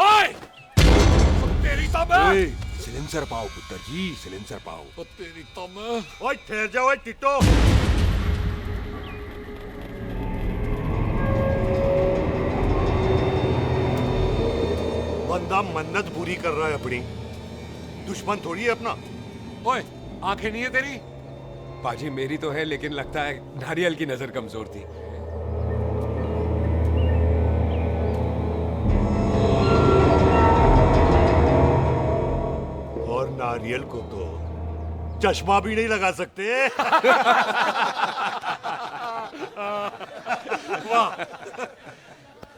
ओए! तेरी तो मैं! सिलेंसर पाओ पुत्र जी, सिलेंसर पाओ। ओ तेरी तो मैं! ओए ठहर जाओ टिटो। बंदा मन्नत पूरी कर रहा है अपनी, दुश्मन थोड़ी है अपना। ओए आंखें नहीं है तेरी? पाजी मेरी तो है, लेकिन लगता है नारियल की नजर कमजोर थी। और नारियल को तो चश्मा भी नहीं लगा सकते। वाह,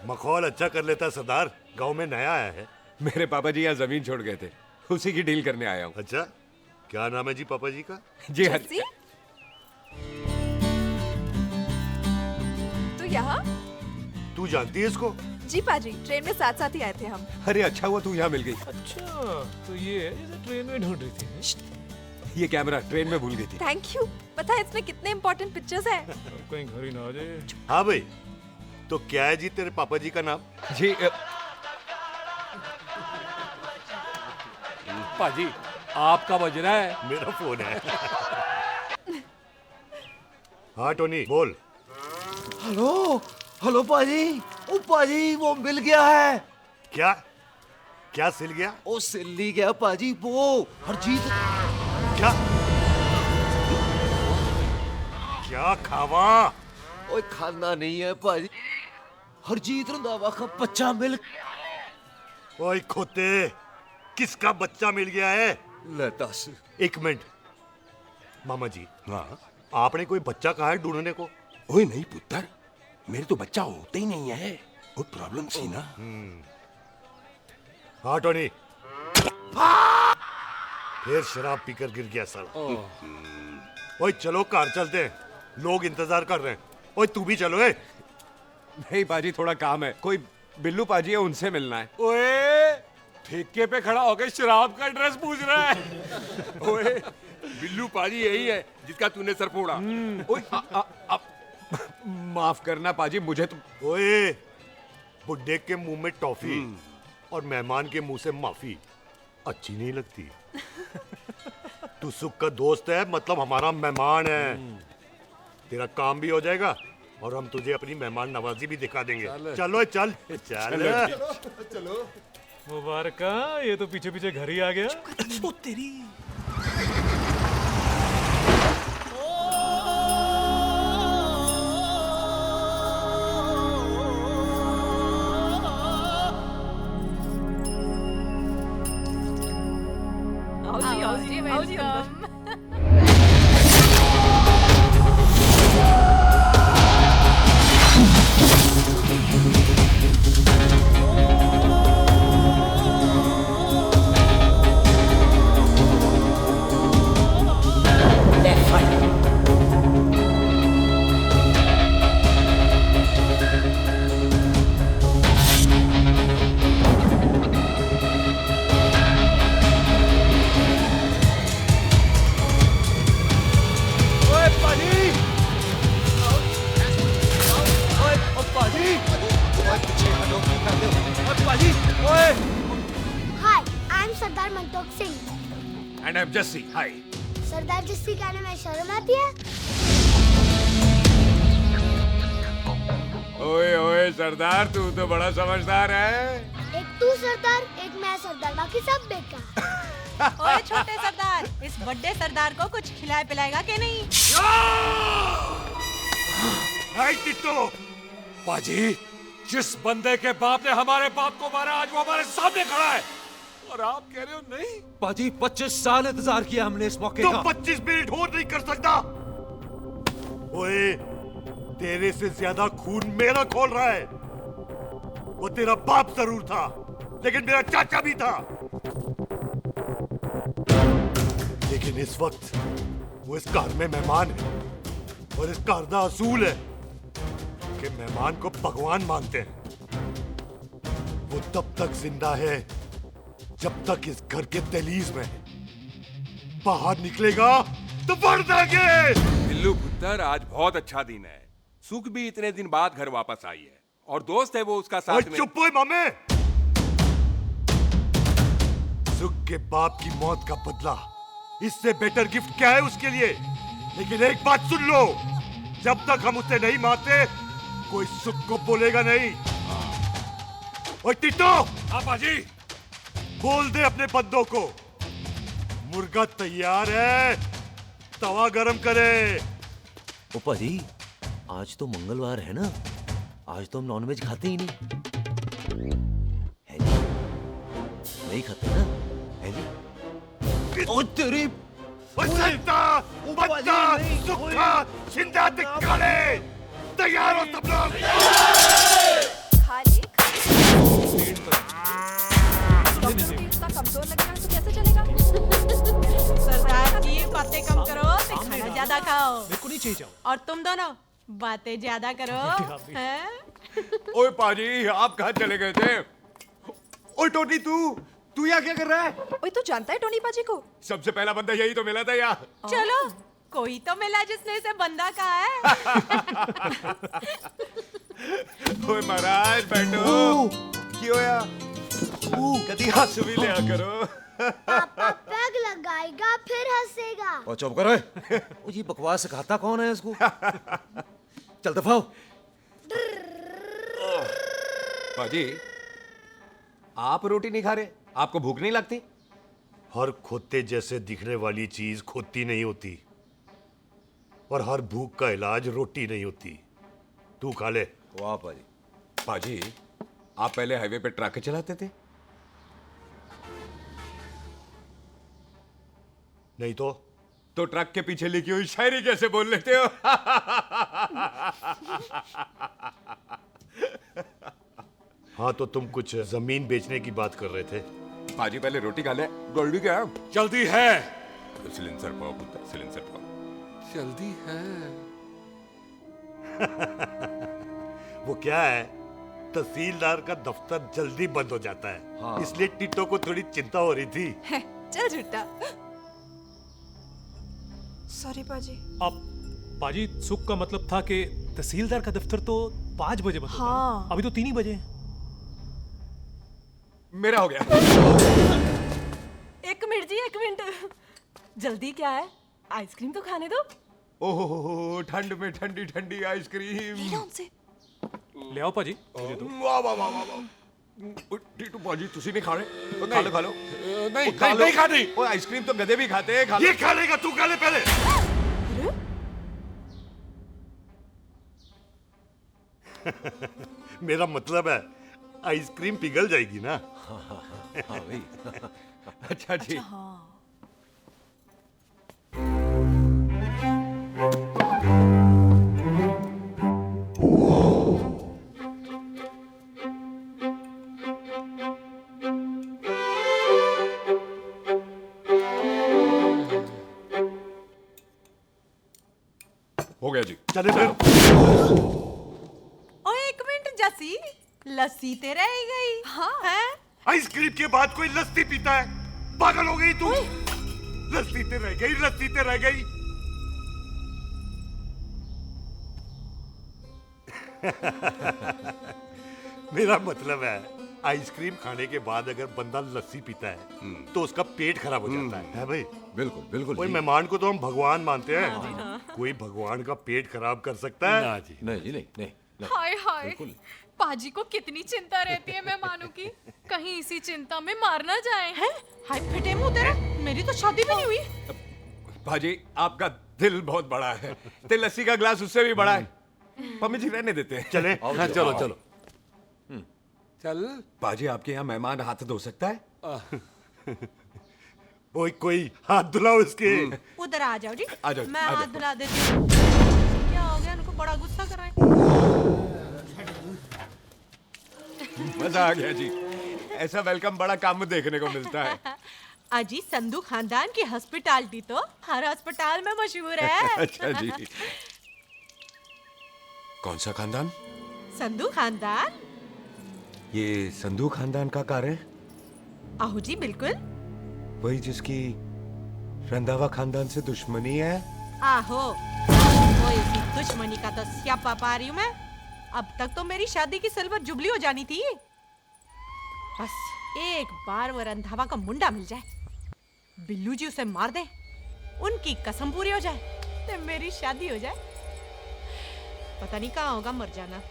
मखौल अच्छा कर लेता सरदार। गांव में नया आया है। मेरे पापा जी यहाँ जमीन छोड़ गए थे, उसी की डील करने आया हूँ। अच्छा, क्या नाम है जी पापा जी का? जी हाँ। तू यहाँ? तू जानती है इसको? जी पाजी, ट्रेन में साथ साथ ही आए थे हम। अरे अच्छा हुआ तू यहाँ मिल गई। अच्छा तो ये है जिसे ट्रेन में ढूंढ रही थी। ये कैमरा ट्रेन में भूल गई थी। Thank you. पता है इसमें कितने इम्पोर्टेंट पिक्चर्स हैं। कहीं घर ही ना आ जाए। हाँ भाई, तो क्या है जी तेरे पापा जी का नाम? जी पाजी आपका बज रहा है। मेरा फोन है। हाँ टोनी बोल। हेलो हेलो पाजी, ओ पाजी वो मिल गया है। क्या क्या सिल गया? ओ सिल्ली गया पाजी, वो हरजीत। क्या क्या खावा? ओए खाना नहीं है पाजी, हरजीत रंधावा का बच्चा मिल। ओए खोते, किसका बच्चा मिल गया है? ले दस। एक मिनट मामा जी। हाँ आपने कोई बच्चा कहा है ढूंढने को? ओए नहीं पुत्र, मेरे तो बच्चा होता ही नहीं है, वो प्रॉब्लम थी ना। हाँ टोनी, फिर शराब पीकर गिर गया साला। ओए चलो कार चलते हैं, लोग इंतजार कर रहे हैं। ओए तू भी चलो। नहीं पाजी थोड़ा काम है, कोई बिल्लू पाजी है उनसे मिलना है। ओए ठेके पे खड़ा होकर शराब का एड्रेस पूछ रहा है। ओए बिल्लू पाजी यही है जिसका तूने सर फोड़ा। ओए माफ करना पाजी, मुझे तो। ओए बुड्ढे के मुंह में टॉफी और मेहमान के मुंह से माफी अच्छी नहीं लगती। तू सुख का दोस्त है, मतलब हमारा मेहमान है। तेरा काम भी हो जाएगा और हम तुझे अपनी मेहमान नवाजी भी दिखा देंगे। चलो चल चल चलो। मुबारक, ये तो पीछे पीछे घर ही आ गया। तेरी आओ जी अंदर। Hi, I am Sardar Mantok Singh. And I am Jassi. Hi. Sardar Jassi कहने में शर्म आती है? ओए ओए सरदार, तू तो बड़ा समझदार है। एक तू सरदार, एक मैं सरदार, बाकी सब बेकार। ओए छोटे सरदार, इस बड़े सरदार को कुछ खिलाए पिलाएगा कि नहीं? टिट्टो, पाजी, जिस बंदे के बाप ने हमारे बाप को मारा आज वो हमारे सामने खड़ा है और आप कह रहे हो नहीं? पाजी 25 साल इंतजार किया हमने इस मौके का। 25 मिनट और नहीं कर सकता। ओए तेरे से ज्यादा खून मेरा खोल रहा है। वो तेरा बाप जरूर था, लेकिन मेरा चाचा भी था। लेकिन इस वक्त वो इस कार में मेहमान है और इस कार का असूल है कि मेहमान को भगवान मानते हैं। वो तब तक जिंदा है जब तक इस घर के दहलीज में है। बाहर निकलेगा तो बढ़ देंगे। बिल्लू पुत्र, आज बहुत अच्छा दिन है। सुख भी इतने दिन बाद घर वापस आई है और दोस्त है वो उसका साथ में। चुप हो मामे। सुख के बाप की मौत का बदला, इससे बेटर गिफ्ट क्या है उसके लिए? लेकिन एक बात सुन लो, जब तक हम उसे नहीं मारते कोई सुख को बोलेगा नहीं। और टिट्टो, हाँ बाजी, बोल दे अपने बंदों को मुर्गा तैयार है, तवा गरम करे। ओ पाजी, आज तो मंगलवार है ना, आज तो हम नॉनवेज खाते ही नहीं है जी। नहीं खाते ना, है जी। ओ तेरी सुखा जिंदा दिखाले। तैयार हो सब लोग? खा ले, इतना कमजोर लग रहा है तो कैसे चलेगा? सरदार जी बातें कम करो, तो खाना ज्यादा खाओ। मेरे को नहीं चाहिए। और तुम दोनों बातें ज्यादा करो। हैं? ओए पाजी, आप कहाँ चले गए थे? ओए टोनी, तू यहाँ क्या कर रहा है? ओए तू जानता है टोनी पाजी को? सबसे पहला बंदा यही तो मिला था यार। चलो, कोई तो मिला जिसने इसे बंदा कहा है। ओए महाराज बैठो। क्यों यार? कभी हंस भी लिया करो। पापा पैग लगाएगा फिर हंसेगा। और चुप करो। ओ ये बकवास सिखाता कौन है इसको? चल दफा हो। पाजी, आप रोटी नहीं खा रहे? आपको भूख नहीं लगती? हर खोते जैसे दिखने वाली चीज खोती नहीं होती, और हर भूख का इलाज रोटी नहीं होती। तू खा ले। वाह पाजी। पाजी, आप पहले हाईवे पे ट्रक चलाते थे? नहीं तो ट्रक के पीछे लिखी हुई शायरी कैसे बोल लेते हो? हाँ, तो तुम कुछ जमीन बेचने की बात कर रहे थे। पाजी पहले रोटी खा ले। जल्दी क्या? जल्दी है। सिलेंसर पाओ पुत्र, सिलेंसर पाओ। जल्दी है। वो क्या है, तहसीलदार का दफ्तर जल्दी बंद हो जाता है। हाँ। इसलिए टिट्टो को थोड़ी चिंता हो रही थी। चल झूठा। सॉरी पाजी। अब पाजी, सुख का मतलब था कि तहसीलदार का दफ्तर तो 5 बजे बंद होता है। हाँ। अभी तो 3 ही बजे हैं। मेरा हो गया। एक मिनट जी, एक मिनट। जल्दी क्या है? आइसक्रीम तो खाने दो। ओह, ठंड में ठंडी ठंडी आइसक्रीम। ले आओ पाजी, मुझे दो। वाह वाह वाह वाह। टीटू पाजी, तुसी नहीं खा रहे? खा लो खा लो। नहीं खानी। वो आइसक्रीम तो गधे भी खाते हैं। खा लो। ये खा लेगा, तू खा ले पहले। मेरा मतलब है आइसक्रीम पिघल जाएगी ना। हाँ भाई। अच्छा जी। हो गया जी। चले फिर। ओ एक मिनट जसी, लस्सी ते रह गई। हाँ है? आइसक्रीम के बाद कोई लस्सी पीता है? पागल हो गई तू? लस्सी ते रह गई, लस्सी ते रह गई। मेरा मतलब है आइसक्रीम खाने के बाद अगर बंदा लस्सी पीता है तो उसका पेट खराब हो जाता है भाई? बिल्कुल बिल्कुल। कोई मेहमान को तो हम भगवान मानते हैं, कोई भगवान का पेट खराब कर सकता है? ना जी, नहीं जी, नहीं। हाय हाय, पाजी को कितनी चिंता रहती है मेहमानों की। कहीं इसी चिंता में मार ना जाए। हैं? हाय फिटे मुंह तेरा, मेरी तो शादी भी नहीं हुई। पाजी, आपका दिल बहुत बड़ा है। ते लस्सी का ग्लास उससे भी बड़ा है। मम्मी जी रहने देते हैं। चले। हाँ, चलो चलो। चल। पाजी, आपके यहाँ मेहमान हाथ धो सकता है? कोई हाथ धुलाओ इसके। उधर आ जाओ जी। आ जाओ, मैं आ हाथ जाओ। धुला देती हूँ। क्या हो गया, उनको बड़ा गुस्सा कर रहे हैं। मजा आ गया जी। ऐसा वेलकम बड़ा काम में देखने को मिलता है। अजी, संधू खानदान की हॉस्पिटैलिटी तो हर अस्पताल में मशहूर है। अच्छा जी। कौन सा खानदान? संधू खानदान। ये संधू खानदान का कार है? आहो जी, बिल्कुल। वही जिसकी रंधावा खानदान से दुश्मनी है? आहो, वो इसी दुश्मनी का तो स्यापा पा रही हूँ मैं। अब तक तो मेरी शादी की सिल्वर जुबली हो जानी थी। बस एक बार वो रंधावा का मुंडा मिल जाए, बिल्लू जी उसे मार दे, उनकी कसम पूरी हो जाए, तो मेरी शादी हो जाए। पता नहीं कहाँ होगा मर जाना।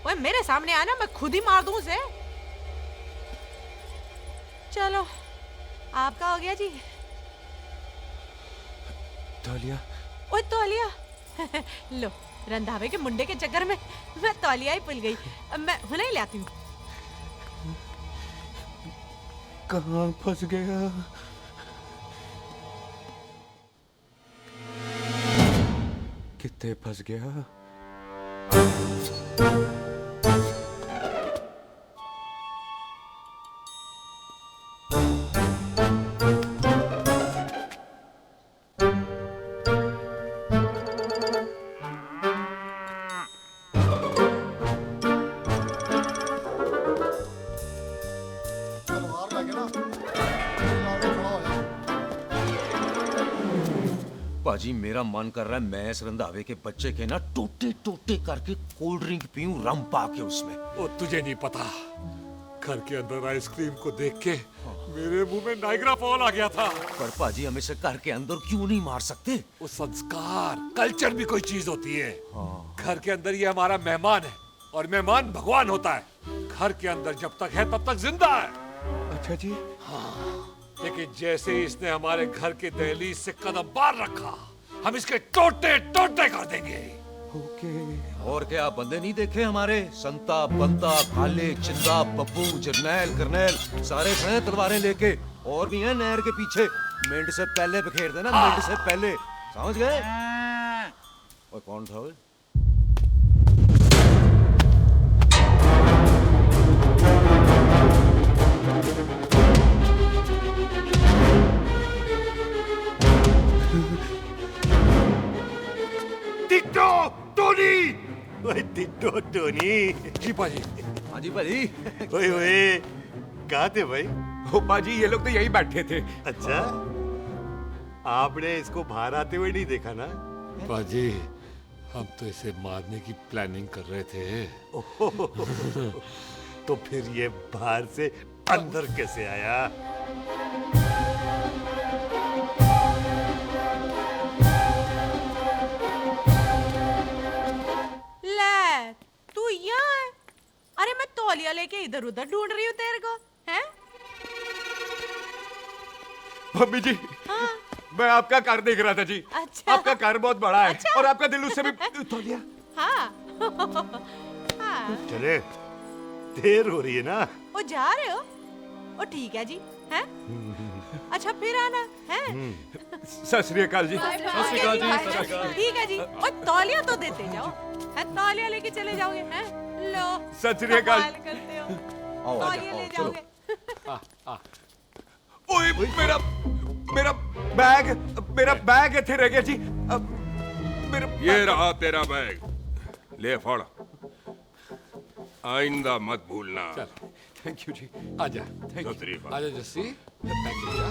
ओए मेरे सामने आना, मैं खुद ही मार दूं उसे। चलो, आपका हो गया जी। तौलिया। ओए तौलिया। लो, रंधावे के मुंडे के चक्कर में मैं तौलिया ही भूल गई। मैं हुने ही लाती हूँ। कहाँ फंस गया? कितने फंस गया? पाजी, मेरा मन कर रहा है मैं इस रंधावे के बच्चे के ना टोटे टोटे करके कोल्ड ड्रिंक पीऊं, रम पा के उसमें। ओ तुझे नहीं पता, घर के अंदर आइसक्रीम को देख के मेरे मुंह में नाइग्रा फॉल आ गया था। पर पाजी हम इसे घर के अंदर क्यों नहीं मार सकते? वो संस्कार कल्चर भी कोई चीज होती है। घर के अंदर ये हमारा मेहमान है और मेहमान भगवान होता है। घर के अंदर जब तक है तब तक जिंदा है। अच्छा जी। हाँ, लेकिन जैसे ही इसने हमारे घर के दहलीज से कदम बाहर रखा, हम इसके टोटे टोटे कर देंगे। और क्या बंदे नहीं देखे हमारे? संता, बंता, खालिक, चिंदा, बब्बू, जरनैल, करनैल सारे खड़े हैं तलवारें लेके। और भी हैं नहर के पीछे। मिंट से पहले बिखेर देना, मिंट से पहले। समझ गए? और कौन था वो? Ditto Tony. ओए टिट्टो टोनी। जी पाजी। हाँ जी पाजी। ओए ओए कहाँ थे भाई? ओ पाजी ये लोग तो यही बैठे थे। अच्छा, आपने इसको बाहर आते हुए नहीं देखा ना? पाजी हम तो इसे मारने की प्लानिंग कर रहे थे। तो फिर ये बाहर से अंदर कैसे आया? ले तू यहाँ है? अरे मैं तौलिया लेके इधर उधर ढूंढ रही हूँ तेरे को। हैं? मम्मी जी, हाँ? मैं आपका कार देख रहा था जी। अच्छा। आपका कार बहुत बड़ा है। अच्छा। और आपका दिल उससे भी तौलिया। हाँ। हाँ। चले, देर हो रही है ना? ओ जा रहे हो? ओ ठीक है जी। हैं? अच्छा फिर आना है? सत श्री अकाल जी। सत श्री अकाल जी। ठीक है जी। ओ तौलिया तो देते जाओ। है तौलिया लेके चले जाओगे? हैं? लो। सत श्री अकाल। कमाल करते हो। तौलिया ले जाओगे। ओए मेरा बैग इथे रह गया जी। ये रहा तेरा बैग, ले फड़। आइंदा मत भूलना। थैंक यू जी। आजा। सत श्री अकाल। आजा जस्सी। थैंक यू जा।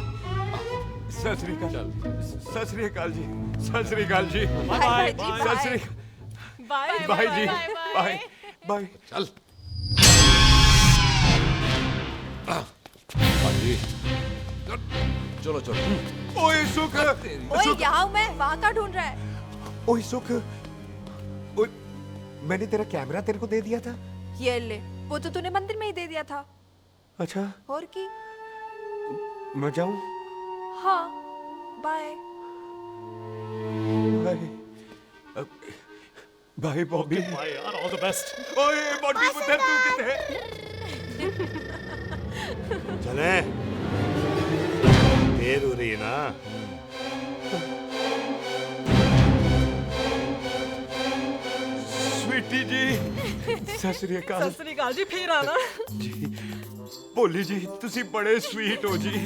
सत श्री अकाल। सत श्री अकाल जी। सत श्री अकाल जी। बाय सत श्री बाय बाय जी। Bye bye. चल। पाजी चलो चलो। ओए सुख। ओए यहाँ हूँ मैं, वहाँ का ढूंढ रहा है? ओए सुख, ओए मैंने तेरा कैमरा तेरे को दे दिया था। ये ले, वो तो तूने मंदिर में ही दे दिया था। अच्छा, और की? मैं जाऊं? हाँ, bye. Bye bye Bobby. Bye यार, ऑल द बेस्ट। ओए बॉबी पुत्र तू किथे? चले, देर हो रही है ना? स्वीटी जी, सत श्री अकाल। सत श्री अकाल जी, फिर आना। जी, भोली जी, तुसी बड़े स्वीट हो जी।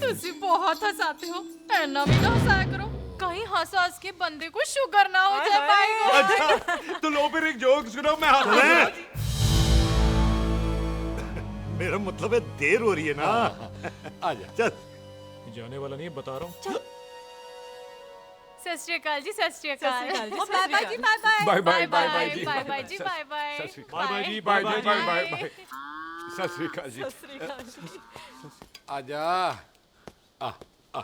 तुसी बहुत हंसाते हो। ऐना भी ना हंसाया करो, कहीं हंस हंस के बंदे को शुगर ना हो जाए भाई को। अच्छा, तो लो फिर एक जोक सुनो, मैं हंसूंगा। मेरा मतलब है देर हो रही है ना? आजा। चल। जाने वाला नहीं, बता रहा हूँ। सत श्री अकाल जी। सत श्री अकाल। बाय बाय जी। Bye bye bye. Bye bye bye जी। बाय बाय जी। Bye bye. बाय बाय जी। Bye bye bye bye bye. सत श्री अकाल जी। सत श्री अकाल जी। आजा। आ आ।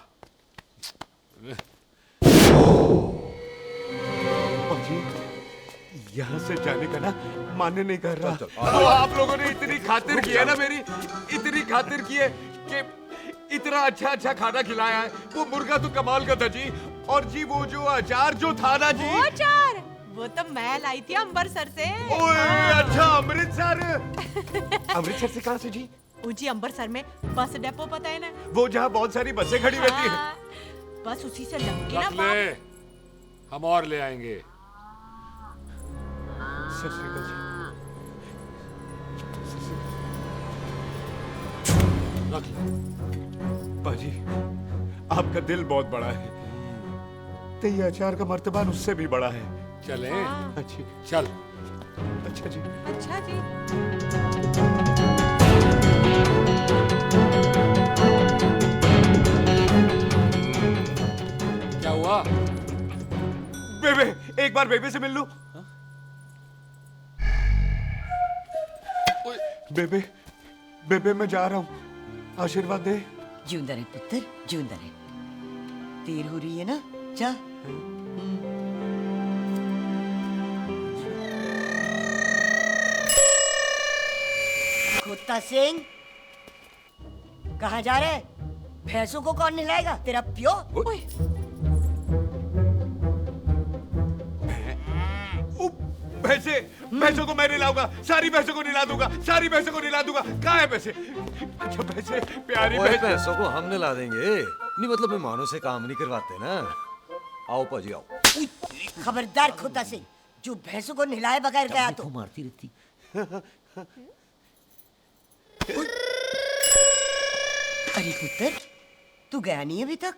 यहाँ से जाने का ना माने नहीं कर रहा। तो आप लोगों ने इतनी खातिर की है ना मेरी, इतनी खातिर की है कि इतना अच्छा अच्छा खाना खिलाया है। वो मुर्गा तो कमाल का था जी। और जी वो जो अचार जो था ना जी, वो अचार वो तो मैं लाई थी अमृतसर से। ओए अच्छा, अमृतसर। अमृतसर से कहाँ से जी? ऊंची अमृतसर में बस डिपो पता है ना? वो जहाँ बहुत सारी बसें खड़ी रहती है। हाँ, बस उसी से लग के ना रख ले, हम और ले आएंगे। सत श्री अकाल जी। रख ले। पाजी, आपका दिल बहुत बड़ा है, तो ये अचार का मर्तबान उससे भी बड़ा है। चले? अच्छी। चल। अच्छा जी। अच्छा जी। क्या हुआ? बेबे, एक बार बेबे से मिल लूं? बेबे, बेबे मैं जा रहा हूँ। आशीर्वाद दे। जिंदा रहे पुत्र, जिंदा रहे। देर हो रही है ना, जा। खोता सिंह, कहाँ जा रहे? भैंसों को कौन नहलाएगा? तेरा प्यो? भैंसों को मैं नहलाऊंगा, सारी भैंसों को नहला दूंगा, सारी भैंसों को नहला दूंगा। कहाँ है पैसे? अच्छा पैसे, प्यारी भैंसों को हम नहला देंगे। नहीं मतलब मेहमानों से काम नहीं करवाते ना। आओ पाजी आओ। खबरदार खोता सिंह, जो भैंसों को नहलाए बगैर गया तो मारती रहती। अरे पुत्र, तू गया नहीं अभी तक?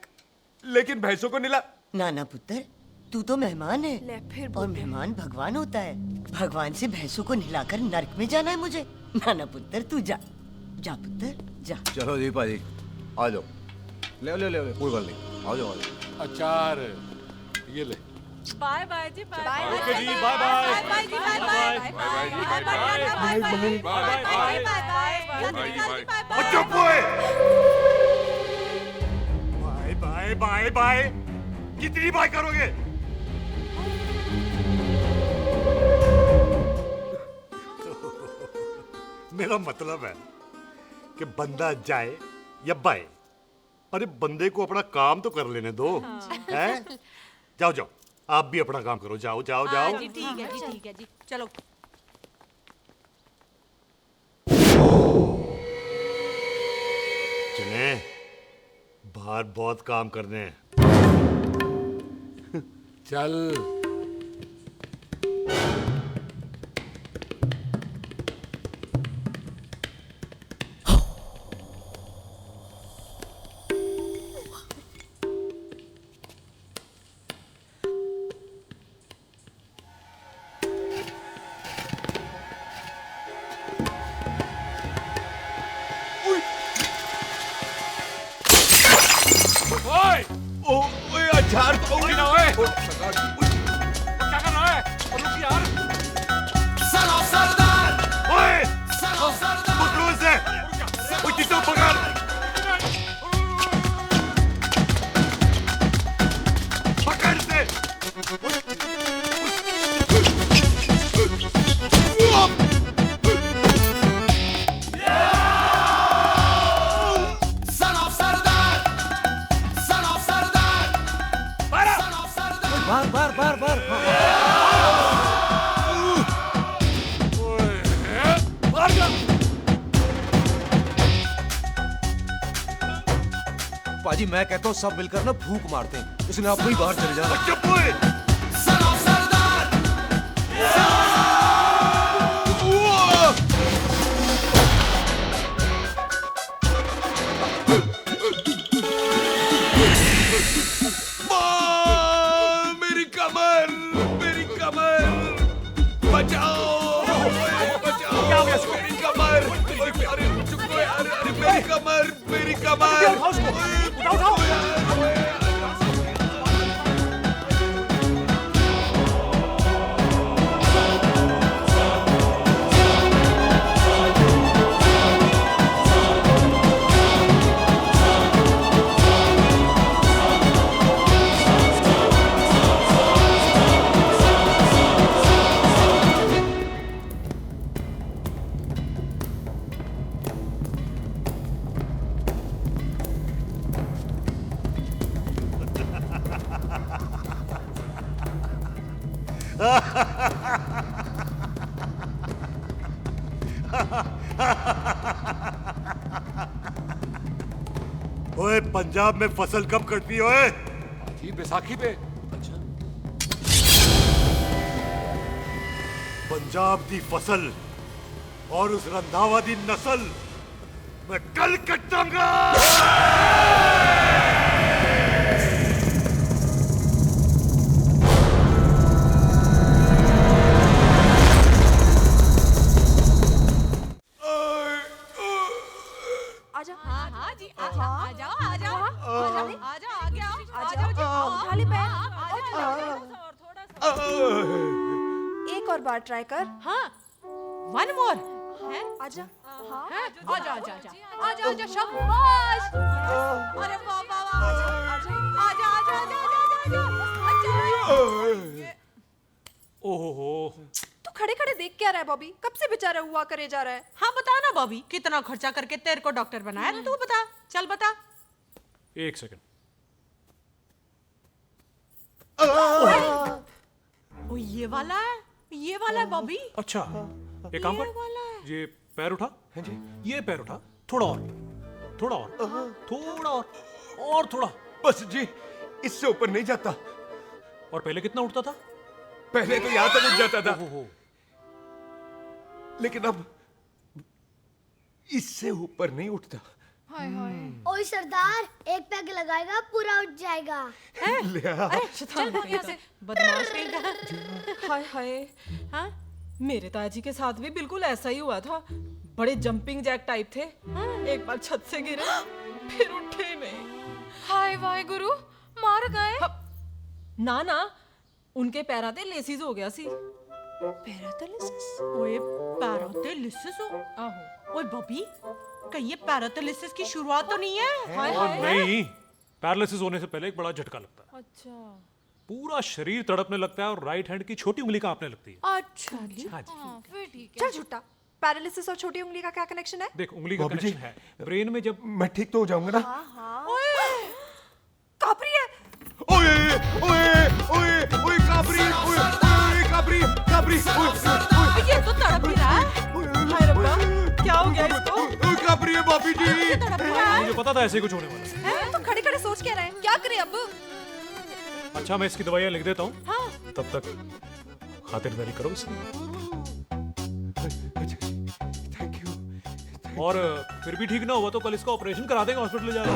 लेकिन भैंसों को नहला। ना ना पुत्र, तू तो मेहमान है। ले फिर और मेहमान भगवान होता है। भगवान से भैंसों को नहलाकर नरक में जाना है मुझे। ना ना पुत्र, तू जा, जा पुत्र जा। चलो जी पाजी, आ जाओ। ले ले ले कोई बात नहीं, आ जाओ आ जाओ। अचार ये ले। बाय बाय जी, बाय बाय। ओके जी, बाय बाय। बाय जी, बाय बाय। बाय बाय जी, बाय बाय। चुप हुए। Bye bye bye bye. कितनी बाय करोगे? मेरा मतलब है कि बंदा जाए या बाए, अरे बंदे को अपना काम तो कर लेने दो। हैं? जाओ जाओ, आप भी अपना काम करो। जाओ जाओ जाओ। जी ठीक है जी, ठीक है जी, चलो। चले, बाहर बहुत काम करने हैं। चल। ओए अचार तो उंगली ना ओए। क्या कर रहा है? रुक यार। साला सरदार। ओए पकड़ो इसे। ओए किसको पकड़? पकड़ इसे। बार बार बार पाजी, मैं कहता हूँ सब मिलकर ना फूंक मारते हैं। इसने आपको ही बाहर चले जाना। चुप हुए। मेरी कमर। ओए पंजाब में फसल कब कटती है ओए? जी बैसाखी पे। अच्छा। पंजाब दी फसल और उस रंधावा दी नस्ल मैं कल कटांगा। आजा। हाँ हाँ जी, आ जाओ आ जाओ आ जाओ आ जाओ, आगे आओ, उठा ले पैर। एक और बार ट्राई कर। हाँ, वन मोर। आजा। हैं? आजा आजा आजा आजा आजा शाबाश। अरे वाह वाह वाह आजा आजा आजा आजा आजा। ओहो, तू खड़े खड़े देख क्या रहा है बॉबी? कब से बेचारा हुआ करे जा रहा है? हाँ बता ना बॉबी, कितना खर्चा करके तेरे को डॉक्टर बनाया? तू बता, चल बता। एक सेकंड। ओ ये वाला है बॉबी। अच्छा, एक काम कर, ये पैर उठा। हाँ जी, ये पैर उठा, थोड़ा और, थोड़ा और, थोड़ा और थोड़ा। बस जी, इससे ऊपर नहीं जाता। और पहले कितना उठता था? पहले तो यहां तक उठ जाता था, लेकिन अब इससे ऊपर नहीं उठता। ओए सरदार, एक पैग लगाएगा पूरा उठ जाएगा। चल भाग यहाँ से, बदमाश कहीं का। हाय हाय, हाँ मेरे ताजी के साथ भी बिल्कुल ऐसा ही हुआ था। बड़े जंपिंग जैक टाइप थे। एक बार छत से गिरे, फिर उठे नहीं। हाय वाहे गुरु, मार गए? ना ना, उनके पैरा ते लेसिस हो गया सी। पैरालिसिस? ओए पैरालिसिस हो? आहो। ओए बॉबी, कहीं ये पैरालिसिस की शुरुआत तो नहीं है? हाय हाय। नहीं, पैरालिसिस होने से पहले एक बड़ा झटका लगता है। अच्छा। पूरा शरीर तड़पने लगता है और राइट हैंड की छोटी उंगली कांपने लगती है। अच्छा जी। हाँ जी। फिर ठीक है। चल झूठा, पैरालिसिस और छोटी उंगली का क्या कनेक्शन है? देख, उंगली का कनेक्शन है ब्रेन में। जब मैं ठीक तो हो जाऊंगा ना? ओए, कापरी है। ओए ओए ओए ओए काबरी, ओए ओए काबरी काबरी, ओए ये तो तड़प ही रहा है। हाय रब्बा, क्या हो गया इसको? ओए काबरी है भाभी जी। मुझे पता था ऐसे कुछ होने वाला है। तो खड़े खड़े सोच क्या रहे हैं? क्या करें अब? अच्छा, मैं इसकी दवाइयाँ लिख देता हूँ। हाँ। तब तक खातिरदारी करो इसकी। और फिर भी ठीक ना हुआ तो कल इसका ऑपरेशन करा देंगे, हॉस्पिटल ले जाना।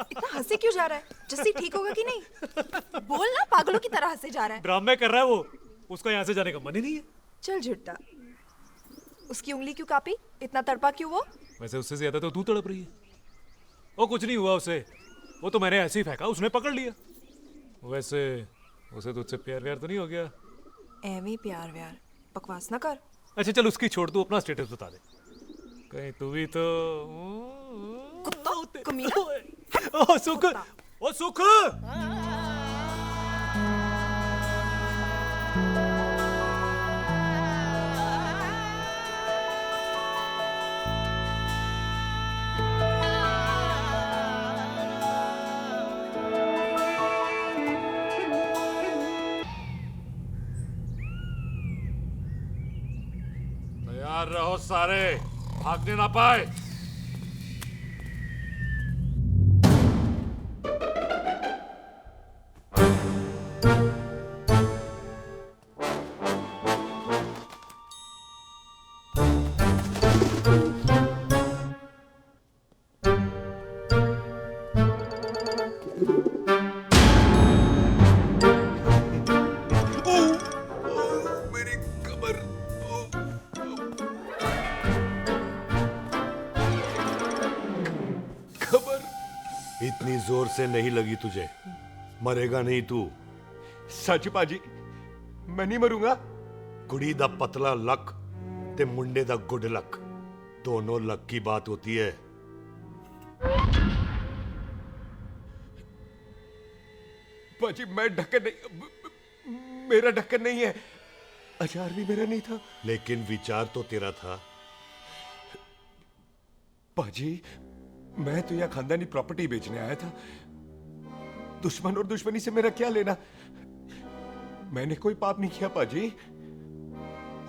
इतना हंसे क्यों जा रहा है? जस्सी ठीक होगा कि नहीं? बोल ना, पागलों की तरह हंसे जा रहा है। ड्रामे कर रहा है वो, उसका यहाँ से जाने का मन ही नहीं है। चल झूठा, उसकी उंगली क्यों कापी? इतना तड़पा क्यों वो? वैसे उससे ज्यादा तो तू तड़प रही है। वो कुछ नहीं हुआ उसे, वो तो मैंने ऐसे ही फेंका, उसने पकड़ लिया। वैसे उसे तुझसे प्यार व्यार तो नहीं हो गया? एवी प्यार व्यार, बकवास ना कर। अच्छा चल, उसकी छोड़, तू अपना स्टेटस बता दे। कहीं तू भी तो कुत्ता कमीना। ओ सुख, ओ सुख। तैयार रहो सारे, भागने ना पाए। इतनी जोर से नहीं लगी तुझे, मरेगा नहीं तू। सच पाजी, मैं नहीं मरूंगा। कुड़ी दा पतला लक ते मुंडे दा गुड लक, दोनों लक की बात होती है। पाजी मैं ढक्कन नहीं, मेरा ढक्कन नहीं है। अचार भी मेरा नहीं था। लेकिन विचार तो तेरा था। पाजी, मैं तो यहाँ खानदानी प्रॉपर्टी बेचने आया था। दुश्मन और दुश्मनी से मेरा क्या लेना? मैंने कोई पाप नहीं किया पाजी।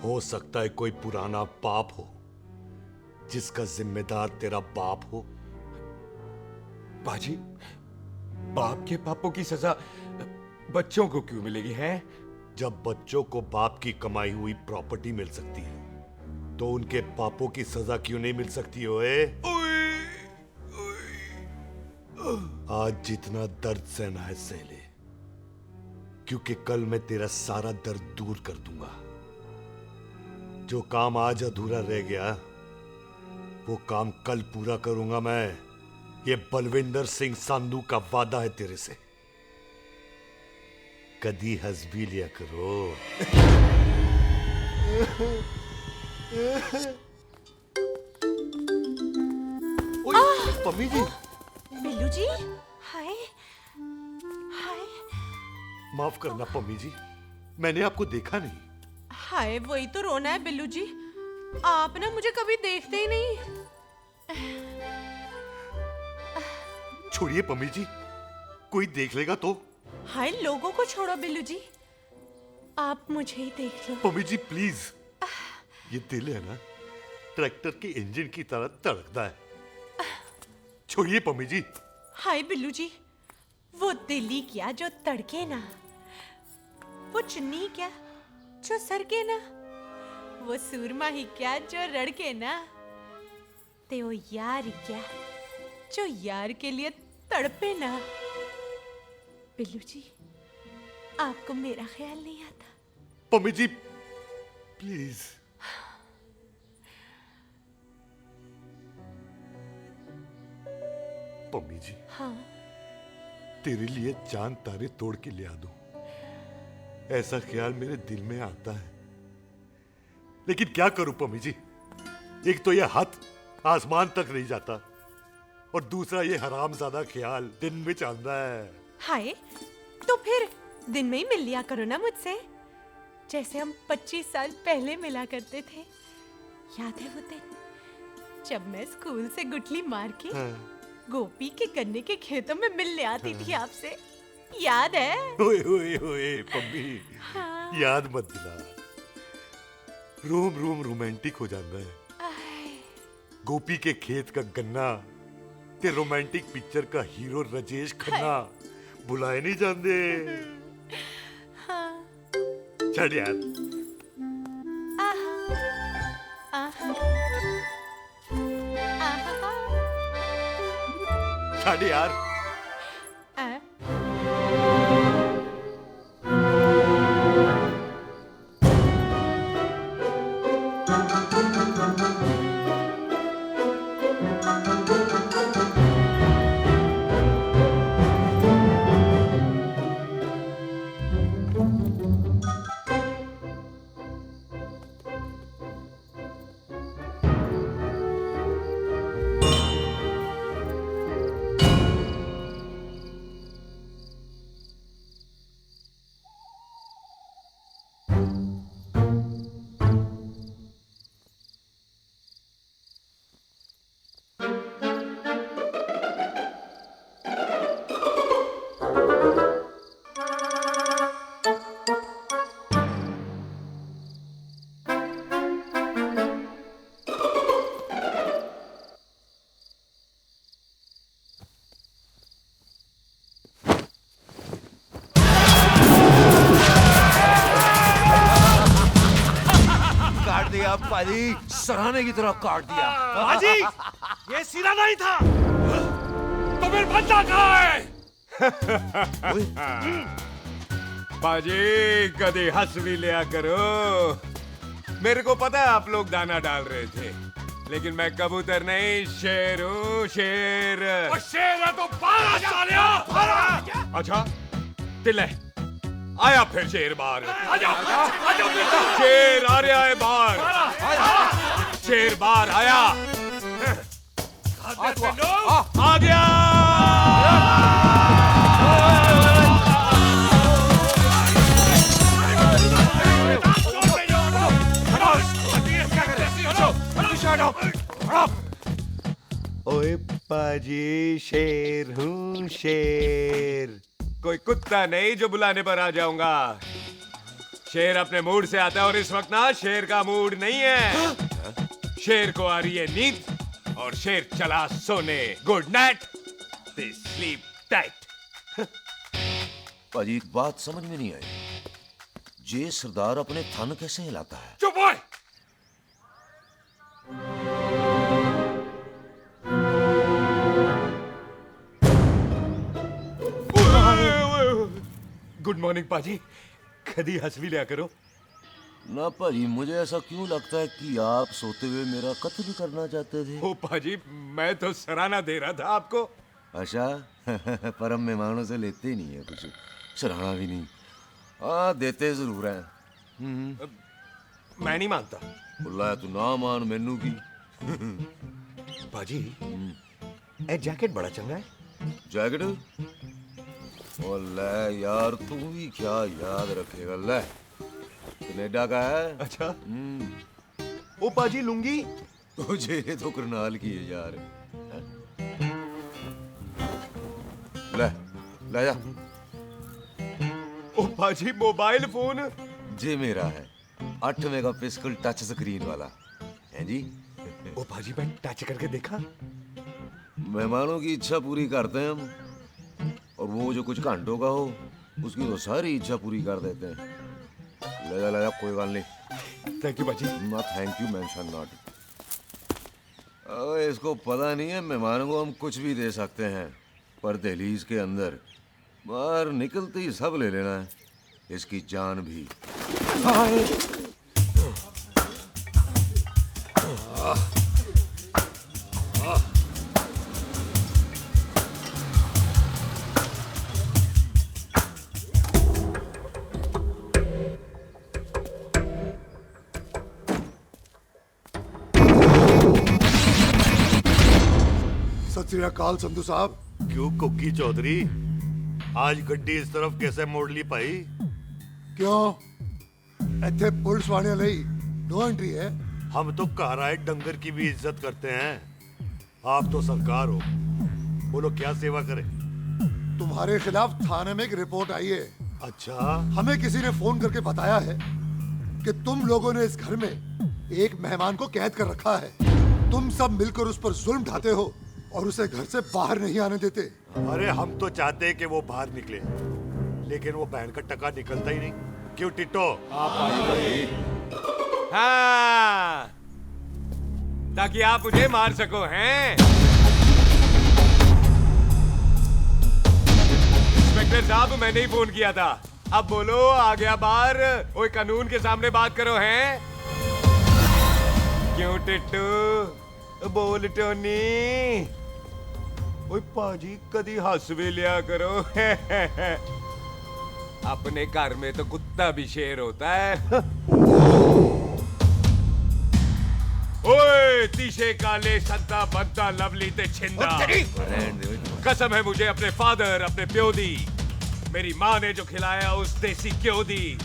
हो सकता है कोई पुराना पाप हो जिसका जिम्मेदार तेरा बाप हो। पाजी, बाप के पापों की सजा बच्चों को क्यों मिलेगी है? जब बच्चों को बाप की कमाई हुई प्रॉपर्टी मिल सकती है तो उनके पापों की सजा क्यों नहीं मिल सकती? ओए आज जितना दर्द सहना है सह ले, क्योंकि कल मैं तेरा सारा दर्द दूर कर दूंगा। जो काम आज अधूरा रह गया वो काम कल पूरा करूंगा मैं। ये बलविंदर सिंह संधू का वादा है तेरे से। कदी हंस भी लिया करो। पम्मी जी। बिल्लू जी, हाय हाय माफ करना पम्मी जी, मैंने आपको देखा नहीं। हाय, वही तो रोना है बिल्लू जी, आप ना मुझे कभी देखते ही नहीं। छोड़िए पम्मी जी, कोई देख लेगा तो। हाय, लोगों को छोड़ो बिल्लू जी, आप मुझे ही देख लो। पम्मी जी प्लीज, ये दिल है ना, ट्रैक्टर के इंजन की तरह धड़कता है। छोड़िए पम्मी जी। हाय बिल्लू जी, वो दिल ही क्या जो तड़के ना, वो चुन्नी क्या जो सरके ना, वो सूरमा ही क्या जो रड़के ना, ते वो यार ही क्या जो यार के लिए तड़पे ना। बिल्लू जी, आपको मेरा ख्याल नहीं आता? पम्मी जी प्लीज। पम्मी जी, हाँ, तेरे लिए चांद तारे तोड़ के ले आ दूं, ऐसा ख्याल मेरे दिल में आता है। लेकिन क्या करूं पम्मी जी, एक तो ये हाथ आसमान तक नहीं जाता, और दूसरा ये हरामजादा ख्याल दिन में चांदा है। हाय, तो फिर दिन में ही मिल लिया करो ना मुझसे, जैसे हम 25 साल पहले मिला करते थे। याद है वो दिन जब मैं स्कूल से गुटली मार के गोपी के गन्ने के खेतों में मिलने आती थी आपसे, याद है? ओए ओए ओए पम्मी, याद मत दिला, रोम रोम रोमांटिक हो जाता है। गोपी के खेत का गन्ना ते रोमांटिक पिक्चर का हीरो राजेश खन्ना बुलाए नहीं जाते। छड़ यार। छड़ यार। पाजी, सराहने की तरह काट दिया। पाजी, ये सिरा नहीं था। तो फिर बंदा कहाँ है? पाजी, कभी हंस भी लिया करो। मेरे को पता है आप लोग दाना डाल रहे थे, लेकिन मैं कबूतर नहीं, शेर हूँ, शेर। और शेर है तो बाहर आ जा। अच्छा, तिले आया फिर शेर बाहर। शेर आ रहा है बाहर। शेर बाहर आया। आ गया। ओए पाजी, शेर हूँ, शेर। कोई कुत्ता नहीं जो बुलाने पर आ जाऊंगा। शेर अपने मूड से आता है, और इस वक्त ना शेर का मूड नहीं है। शेर को आ रही है नींद, और शेर चला सोने। Good night, they sleep tight. पाजी, एक बात समझ में नहीं आई, जे सरदार अपने थन कैसे हिलाता है? चुप हो। गुड मॉर्निंग पाजी, कभी हंस भी लिया करो। ना पाजी, मुझे ऐसा क्यों लगता है कि आप सोते हुए मेरा कत्ल करना चाहते थे? ओ पाजी, मैं तो सराहना दे रहा था आपको। अच्छा, पर हम मेहमानों से लेते ही नहीं है कुछ, सराहना भी नहीं। हाँ, देते जरूर हैं। मैं नहीं मानता। बुलाया तू ना मान, मैनू की। पाजी, ए जैकेट बड़ा चंगा है। जैकेट ओ ले यार, तू भी क्या याद रखेगा। ले कनाडा का है। अच्छा। ओ पाजी लुंगी। तुझे तो करनाल की है यार। ले ले जा। ओ पाजी मोबाइल फोन। जे मेरा है 8 मेगापिक्सल टच स्क्रीन वाला है जी। ओ पाजी मैं टच करके देखा। मेहमानों की इच्छा पूरी करते हैं हम, और वो जो कुछ घंटों का हो उसकी तो सारी इच्छा पूरी कर देते हैं। ले जा कोई बात नहीं। थैंक यू बाजी। ना थैंक यू मेंशन नॉट। इसको पता नहीं है मेहमानों को हम कुछ भी दे सकते हैं, पर दहलीज के अंदर बाहर निकलते ही सब ले लेना है, इसकी जान भी। सत श्री अकाल संधू साहब। क्यों कुक्की चौधरी, आज गड्डी इस तरफ कैसे मोड़ ली भाई? क्यों इतने पुलिस वाले ਲਈ नो एंट्री है। हम तो घर आए डंगर की भी इज्जत करते हैं। आप तो सरकार हो, बोलो क्या सेवा करें? तुम्हारे खिलाफ थाने में एक रिपोर्ट आई है। अच्छा। हमें किसी ने फोन करके बताया है कि तुम लोगों ने इस घर में एक मेहमान को कैद कर रखा है। तुम सब मिलकर उस पर जुल्म ढाते हो और उसे घर से बाहर नहीं आने देते। अरे हम तो चाहते हैं कि वो बाहर निकले, लेकिन वो बहन का टका निकलता ही नहीं। क्यों टिट्टो? हाँ, ताकि आप मुझे मार सको हैं। इंस्पेक्टर साहब मैंने ही फोन किया था। अब बोलो आ गया बाहर। ओए कानून के सामने बात करो हैं। क्यों टिट्टू? बोल टोनी। ओए पाजी कदी हंस भी लिया करो। अपने घर में तो कुत्ता भी शेर होता है। ओए तीशे काले संता बनता लवली ते छिंदा। कसम है मुझे अपने फादर, अपने प्यो दी, मेरी माँ ने जो खिलाया उस देसी क्यों दी।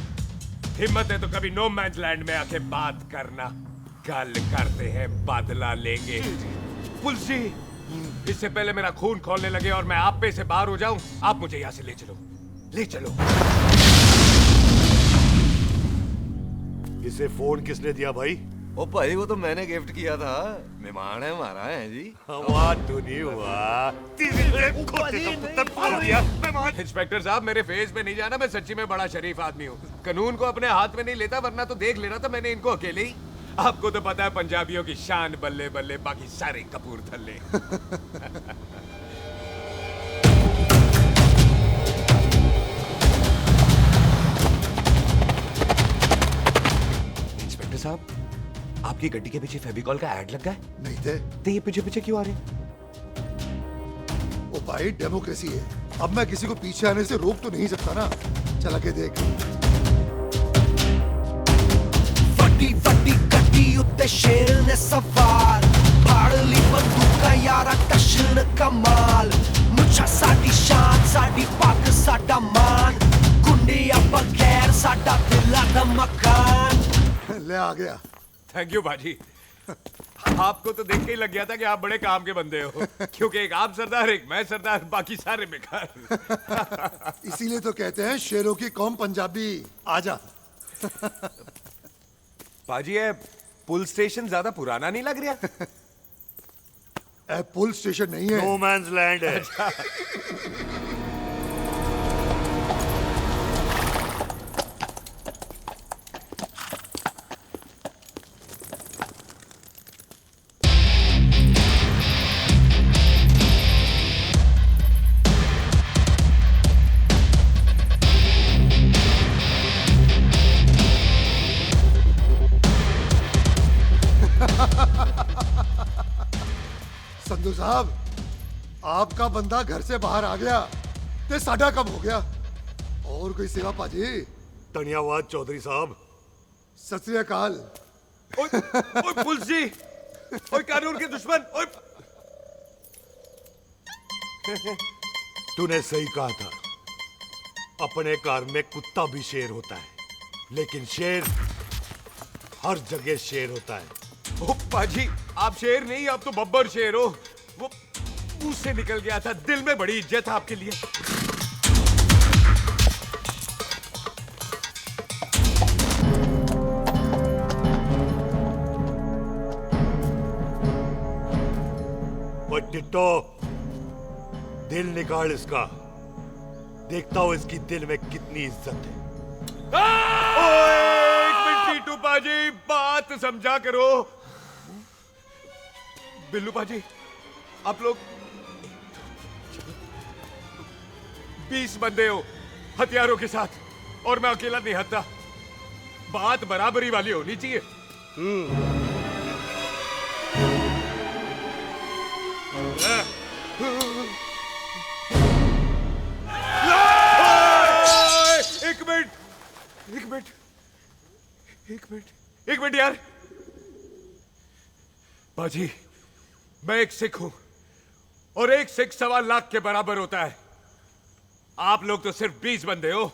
हिम्मत है तो कभी नो मैंस लैंड में आके बात करना। कल करते हैं, बदला लेंगे। पुलसी, इससे पहले मेरा खून खोलने लगे और मैं आप पे से बाहर हो जाऊं, आप मुझे यहाँ से ले चलो, ले चलो। इसे फोन किसने दिया भाई? ओ भाई वो तो मैंने गिफ्ट किया था। मेहमान है हमारा है जी। वाह टोनी वाह। इंस्पेक्टर साहब मेरे फेस पे नहीं जाना, मैं सच्ची में बड़ा शरीफ आदमी हूँ। कानून को अपने हाथ में नहीं लेता, वरना तो देख लेना था मैंने इनको अकेले ही। आपको तो पता है पंजाबियों की शान बल्ले बल्ले, बाकी सारे कपूरथल्ले। इंस्पेक्टर साहब, आपकी गड्डी के पीछे फेविकॉल का ऐड लगा है? नहीं थे। तो ये पीछे पीछे क्यों आ रहे? ओ भाई डेमोक्रेसी है, अब मैं किसी को पीछे आने से रोक तो नहीं सकता ना। चला के देख। ਵੱਡੀ ਵੱਡੀ ਗੱਡੀ ਉੱਤੇ ਸ਼ੇਰ ਨੇ ਸਵਾਰ, ਫੜ ਲਈ ਬੰਦੂਕਾਂ ਯਾਰਾ ਟਸ਼ਨ ਕਮਾਲ। ਮੁੱਛਾਂ ਸਾਡੀ ਸ਼ਾਨ, ਸਾਡੀ ਪੱਗ ਸਾਡਾ ਮਾਨ, ਗੁੰਡੇ ਆ ਬਗੈਰ ਸਾਡਾ ਦਿਲਾਂ ਦਾ ਮਕਾਨ। ले आ गया। थैंक यू बाजी। आपको तो देख के ही लग गया था कि आप बड़े काम के बंदे हो, क्योंकि एक आप सरदार, एक मैं सरदार, बाकी सारे बेकार। इसीलिए तो कहते हैं शेरों की कौम पंजाबी। आजा। बाजी ये पुल स्टेशन ज्यादा पुराना नहीं लग रहा? पुल स्टेशन नहीं है, नो मैंस लैंड है। संधू साहब, आपका बंदा घर से बाहर आ गया ते साडा कब हो गया। और कोई सेवा पाजी? धन्यवाद चौधरी साहब। सत श्री अकाल। ओए पुलिस जी, ओए कानून के दुश्मन, ओए तूने सही कहा था। अपने घर में कुत्ता भी शेर होता है, लेकिन शेर हर जगह शेर होता है। ओ पाजी, आप शेर नहीं, आप तो बब्बर शेर हो। वो मुंह से निकल गया था, दिल में बड़ी इज्जत है आपके लिए। वो टिट्टो, दिल निकाल इसका, देखता हूं इसकी दिल में कितनी इज्जत है। एक मिनट टीटू पाजी, बात समझा करो। बिल्लू पाजी, आप लोग 20 बंदे हो हथियारों के साथ, और मैं अकेला नहीं हत्ता। बात बराबरी वाली होनी चाहिए। एक मिनट यार। बाजी, मैं एक सिख हूं, और एक सिख 1.25 लाख के बराबर होता है। आप लोग तो सिर्फ 20 बंदे हो।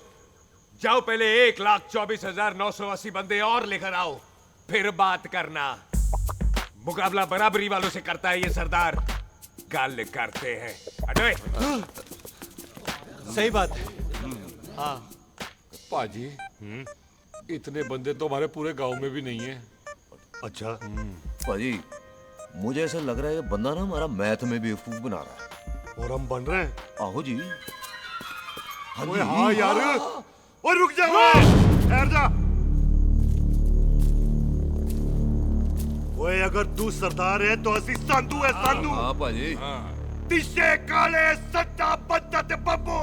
जाओ पहले 1,24,980 बंदे और लेकर आओ, फिर बात करना। मुकाबला बराबरी वालों से करता है ये सरदार, गाल करते हैं। हटो। सही बात है। हाँ पाजी, इतने बंदे तो हमारे पूरे गांव में भी नहीं है। अच्छा पाजी, मुझे ऐसा लग रहा है ये बंदा ना हमारा मैथ में बेवकूफ बना रहा है। और हम बन रहे हैं? आहो जी। ओए हाँ यार, और रुक जा, ठहर जा। ओए अगर तू सरदार है तो असी संधू है, संधू। हाँ पाजी। तिशे काले सट्टा बद्दा ते बब्बू।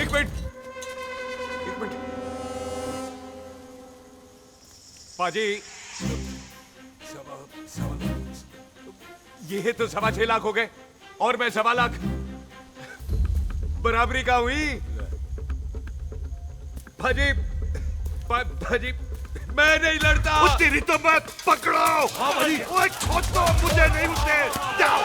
एक मिनट पाजी, ये तो 6.25 लाख हो गए, और मैं 1.25 लाख। बराबरी का हुई भाजी। भाजी, मैं नहीं लड़ता। तेरी तो मैं पकड़ो। हाँ भाजी। ओए खुद तो मुझे नहीं उठते। जाओ।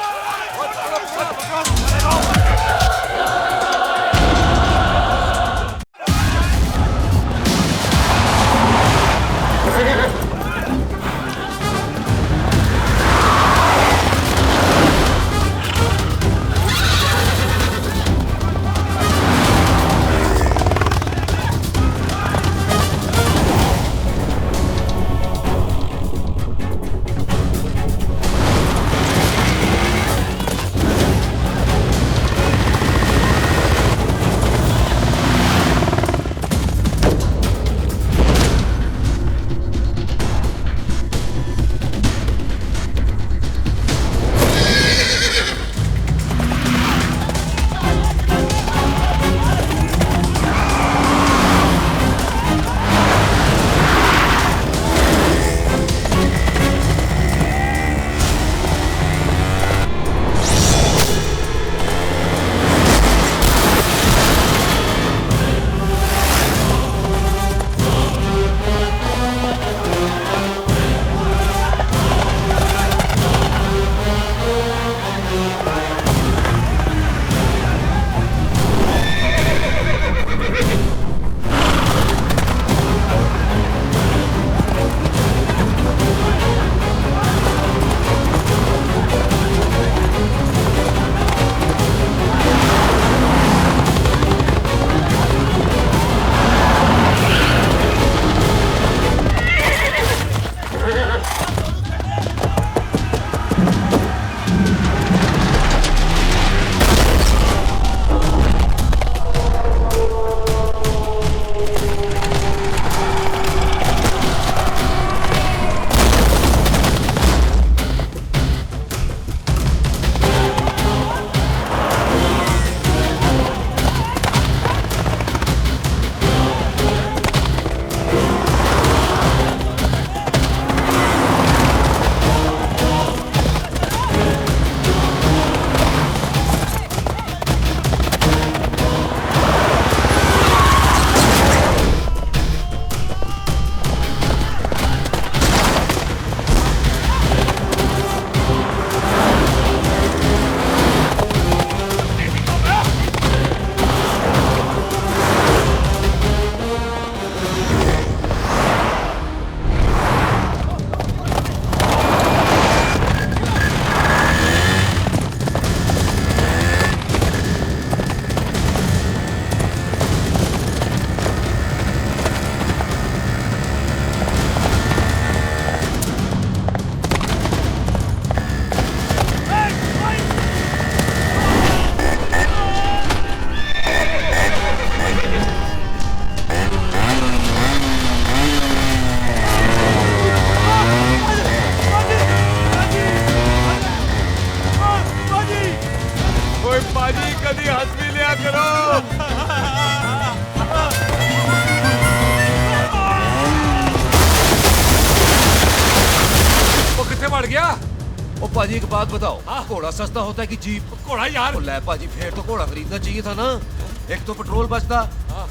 पाजी एक बात बताओ, घोड़ा सस्ता होता है कि जीप? घोड़ा यार। ले पाजी फिर तो घोड़ा खरीदना चाहिए था ना। एक तो पेट्रोल बचता,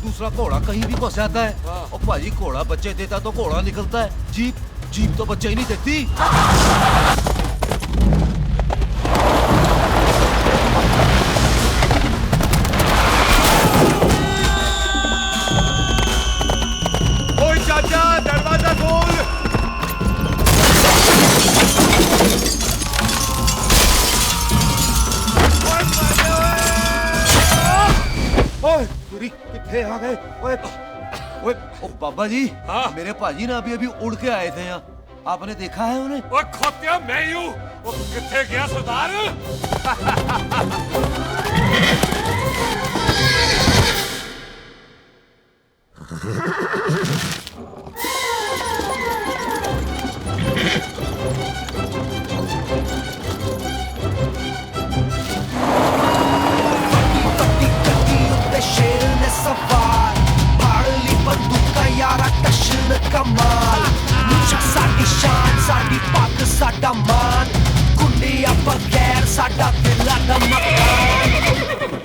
दूसरा घोड़ा कहीं भी फंस जाता है। और पाजी घोड़ा बच्चे देता तो घोड़ा निकलता है, जीप तो बच्चे ही नहीं देती। चाचा दरवाजा खोल। ओए कितने आ गए? ओए ओ बाबा जी, मेरे पाजी ना अभी उड़ के आए थे यहाँ, आपने देखा है उन्हें? ओए खोतिया मैं ही हूँ। वो कितने गया सरदार? कमाल मुझा साडी शान साडी पग साडा मान कुंडिया बगैर साडा दिला दा मकान।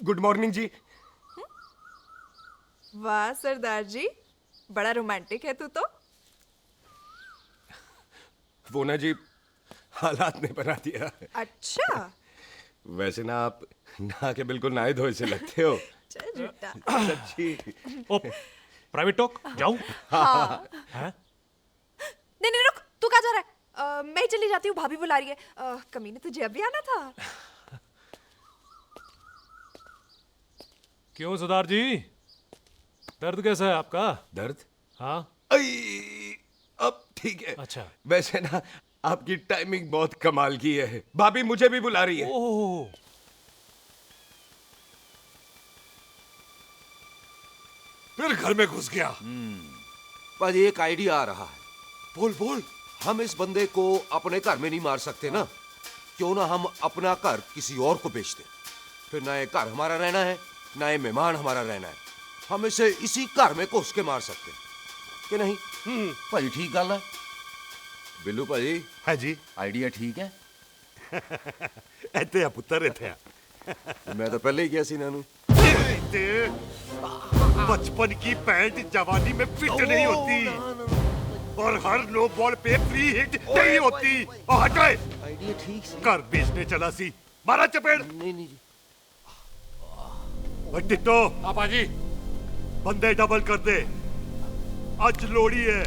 गुड मॉर्निंग जी। वाह सरदार जी, बड़ा रोमांटिक है तू तो। वो ना जी, हालात ने बना दिया। अच्छा। वैसे ना आप नहा के बिल्कुल नहाए धोए से लगते हो। चल झूठा। सच्ची। ओ, प्राइवेट टॉक जाऊं? हाँ। हैं? नहीं रुक, तू कहाँ जा रहा है? मैं चली जाती हूँ, भाभी बुला रही है। कमीने तुझे अभी आना था। क्यों सरदार जी, दर्द कैसा है आपका? दर्द? हाँ। अब ठीक है। अच्छा। वैसे ना आपकी टाइमिंग बहुत कमाल की है। भाभी मुझे भी बुला रही है। ओह। फिर घर में घुस गया। पाजी एक आइडिया आ रहा है। बोल। हम इस बंदे को अपने घर में नहीं मार सकते ना, क्यों ना हम अपना घर किसी और को बेच दें। फिर ना ये घर हमारा रहना है, ना ये मेहमान हमारा रहना है। हम इसे इसी घर में घुस के मार सकते हैं कि नहीं? भाजी ठीक गल है। बिल्लू भाजी। हाँ जी। आइडिया ठीक है। ऐते आ पुत्र ऐते आ। मैं तो पहले ही गया सी नानू। बचपन की पैंट जवानी में फिट नहीं होती और हर नो बॉल पे फ्री हिट नहीं होती। हटाए। आइडिया ठीक से। घर बेचने चला सी, मारा चपेड़। नहीं जी। टिट्टो। हाँ पाजी। बंदे डबल कर दे, आज लोड़ी है।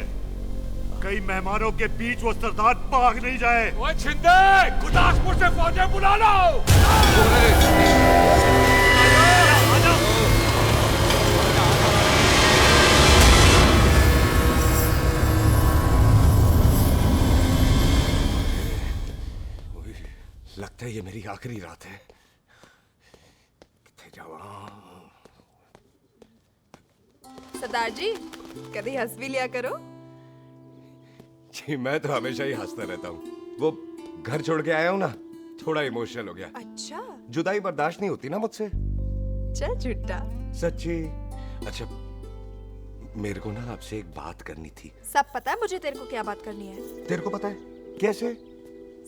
कई मेहमानों के बीच वो सरदार भाग नहीं जाए। ओए छिंदे, गुरदासपुर से फौजें बुला लो। लगता है ये मेरी आखिरी रात है। सरदार जी कभी हंस भी लिया करो। जी मैं तो हमेशा ही हंसता रहता हूँ। वो घर छोड़ के आया हूँ ना, थोड़ा इमोशनल हो गया। अच्छा जुदाई बर्दाश्त नहीं होती ना मुझसे। चल झूठा। सच्ची। अच्छा मेरे को ना आपसे एक बात करनी थी। सब पता है मुझे तेरे को क्या बात करनी है। तेरे को पता है? कैसे?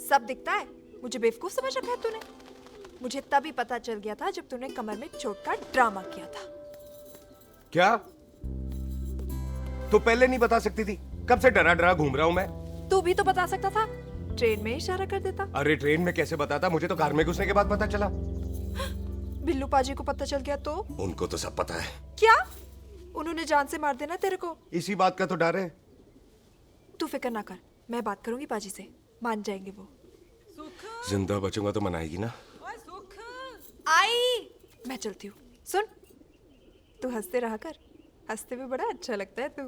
सब दिखता है। मुझे बेवकूफ समझ रखा है तूने। मुझे तभी पता चल गया था जब तूने कमर में चोट का ड्रामा किया था। क्या? तो पहले नहीं बता सकती थी? कब से डरा डरा घूम रहा हूं मैं। तू भी तो बता सकता था, ट्रेन में इशारा कर देता। अरे ट्रेन में कैसे बताता? मुझे तो कार में घुसने के बाद पता चला। बिल्लू पाजी को पता चल गया तो? उनको तो सब पता है। क्या? उन्होंने जान से मार देना तेरे को। इसी बात का तो डर है। तू फिक्र ना कर, मैं बात करूंगी पाजी से, मान जाएंगे वो। जिंदा बचूंगा तो मनाएगी ना? आई मैं चलती हूँ। सुन, तू हंसते रहा कर, हंसते में बड़ा अच्छा लगता है तू।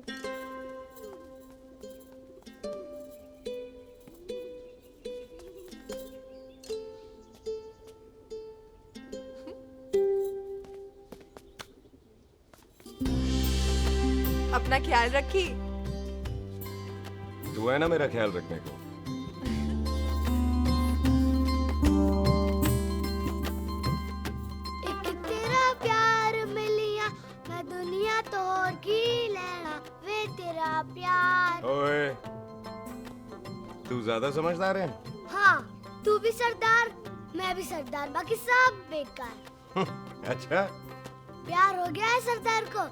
अपना ख्याल रखी। तू है ना मेरा ख्याल रखने को। एक तेरा प्यार मिलिया मैं दुनिया तोड़ की लेना वे तेरा प्यार। ओए तू ज्यादा समझदार है। हाँ तू भी सरदार, मैं भी सरदार, बाकी सब बेकार। अच्छा प्यार हो गया है सरदार को।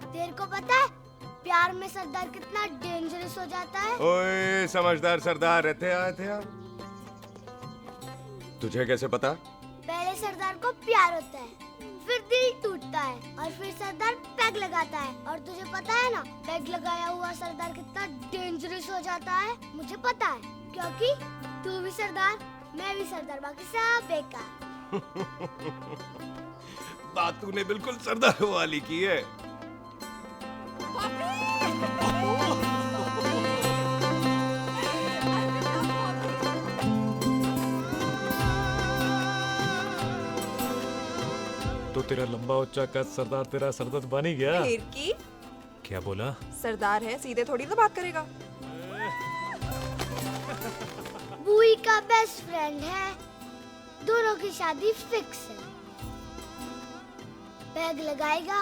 तेरे को पता है प्यार में सरदार कितना डेंजरस हो जाता है। ओए समझदार सरदार रहते आए थे। तुझे कैसे पता? पहले सरदार को प्यार होता है, फिर दिल टूटता है और फिर सरदार पैग लगाता है। और तुझे पता है ना पैग लगाया हुआ सरदार कितना डेंजरस हो जाता है। मुझे पता है क्योंकि तू भी सरदार, मैं भी सरदार, बाकी सब बेकार। बात तूने बिल्कुल सरदार वाली की है। तो तेरा लंबा उच्चा कद सरदार तेरा सरदर्द बन ही गया। फिर की? क्या बोला? सरदार है, सीधे थोड़ी ना बात करेगा। बुई का बेस्ट फ्रेंड है, दोनों की शादी फिक्स है। पैग लगाएगा।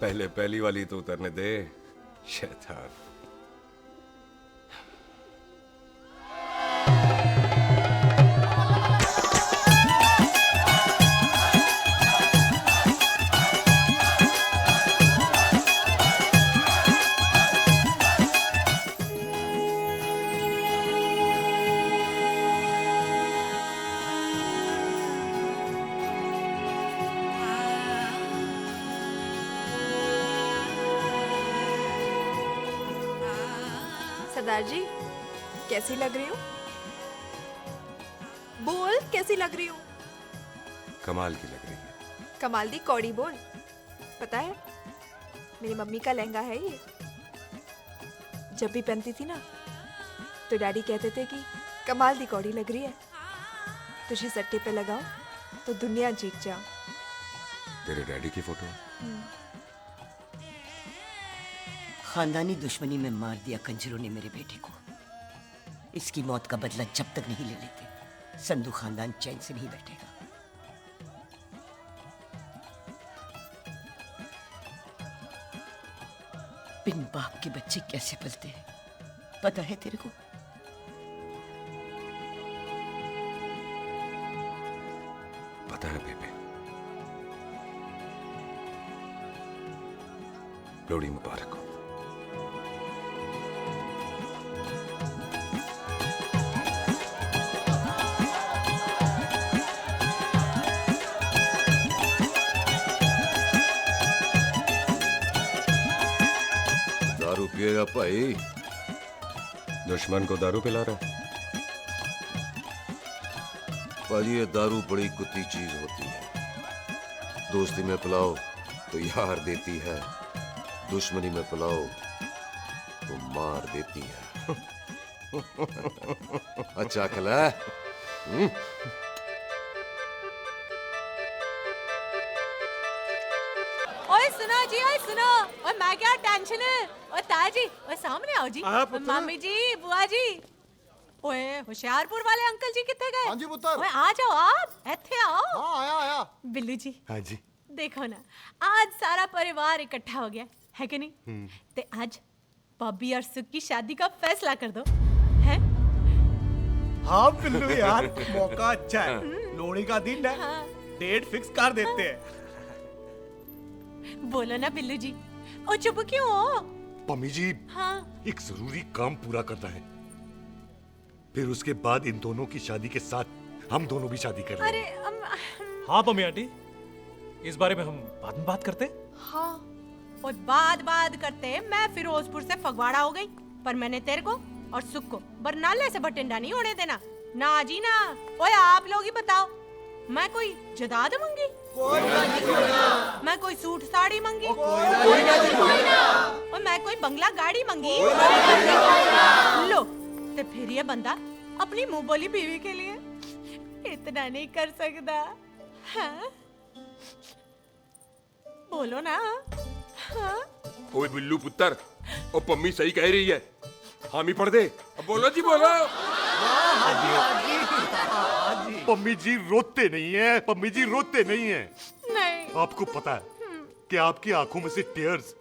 पहले पहली वाली तो उतरने दे शैतान। सरदार जी कैसी लग रही हूँ? बोल कैसी लग रही हूँ? कमाल की लग रही है। कमाल दी कौड़ी बोल। पता है मेरी मम्मी का लहंगा है ये। जब भी पहनती थी ना तो डैडी कहते थे कि कमाल दी कौड़ी लग रही है, तुझे सट्टे पे लगाओ तो दुनिया जीत जाओ। तेरे डैडी की फोटो? खानदानी दुश्मनी में मार दिया कंजरों ने मेरे बेटे को। इसकी मौत का बदला जब तक नहीं ले लेते संधू खानदान चैन से नहीं बैठेगा। बिन बाप के बच्चे कैसे पलते हैं पता है तेरे को? पता है बेबे। लोहड़ी मुबारक हो। होया भाई? दुश्मन को दारू पिला रहा है। भाजी ये दारू बड़ी कुत्ती चीज होती है। दोस्ती में पिलाओ तो यार देती है, दुश्मनी में पिलाओ तो मार देती है। अच्छा खिला है? ओए सुनो जी, ओए सुनो, ओए मैं क्या टेंशन है? ओए ताजी, ओए सामने आओ जी। मम्मी जी, बुआ जी। ओए होशियारपुर वाले अंकल जी कितने गए? हाँ जी पुत्र। ओए आ जाओ आप, इत्थे आओ। हाँ आया आया। बिल्लू जी। हाँ जी। देखो ना, आज सारा परिवार इकट्ठा हो गया है कि नहीं? ते आज बॉबी और सुख की शादी का फैसला कर दो, हैं? हाँ बिल्लू यार, मौका अच्छा है। लोहड़ी का दिन है, डेट फिक्स कर देते हैं। बोलो ना बिल्लू जी, ओ चुप क्यों हो? पम्मी जी, हाँ एक जरूरी काम पूरा करना है, फिर उसके बाद इन दोनों की शादी के साथ हम दोनों भी शादी कर अरे लेंगे। हाँ पम्मी आंटी, इस बारे में हम बाद में बात करते हैं। हाँ और बाद करते मैं फिरोजपुर से फगवाड़ा हो गई, पर मैंने तेरे को और सुख को बरनाले से बठिंडा नहीं होने देना। ना जी ना। ओए आप लोग ही बताओ, मैं कोई जदाद मंगी? मैं कोई सूट साड़ी मंगी? और मैं कोई बंगला गाड़ी मंगी? लो, तो फिर ये बंदा अपनी मुंह बोली बीवी के लिए इतना नहीं कर सकता, हाँ? बोलो ना। हाँ? ओए बिल्लू पुत्र, ओ पम्मी सही कह रही है, हामी पढ़ दे। अब बोलो जी बोलो। पम्मी जी रोते नहीं है, पम्मी जी रोते नहीं है। नहीं। आपको पता है कि आपकी आंखों में से टीयर्स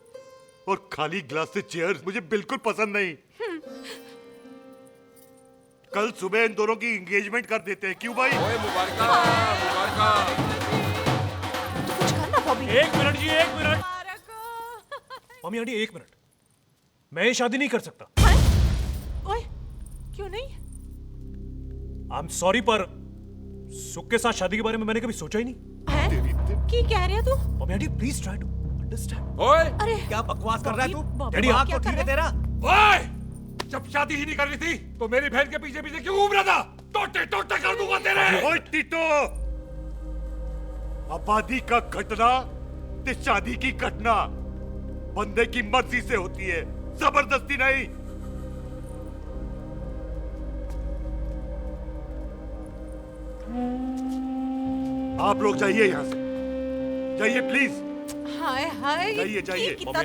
और खाली ग्लास से चेयर्स मुझे बिल्कुल पसंद नहीं। कल सुबह इन दोनों की एंगेजमेंट कर देते हैं, क्यों भाई? मुबारक। एक मिनट जी, एक मिनट। मम्मी आंटी एक मिनट, मैं ये शादी नहीं कर सकता। ओए, क्यों नहीं? आई एम सॉरी, पर सुख के साथ शादी के बारे में मैंने कभी सोचा ही नहीं। की कह रहे तू? Mummy aunty please try to understand. ओए, अरे क्या बकवास कर रहा है तू? डैडी दिमाग आप तो ठीक है तेरा? ओए, जब शादी ही नहीं करनी थी तो मेरी बहन के पीछे पीछे क्यों घूम रहा था? टोटे टोटे कर दूंगा तेरे। ओए टीटो, आबादी का घटना ते शादी की घटना बंदे की मर्जी से होती है, जबरदस्ती नहीं। आप लोग जाइए यहाँ से, जाइए प्लीज। हाय हाय, जाइए, जाइए। की कितना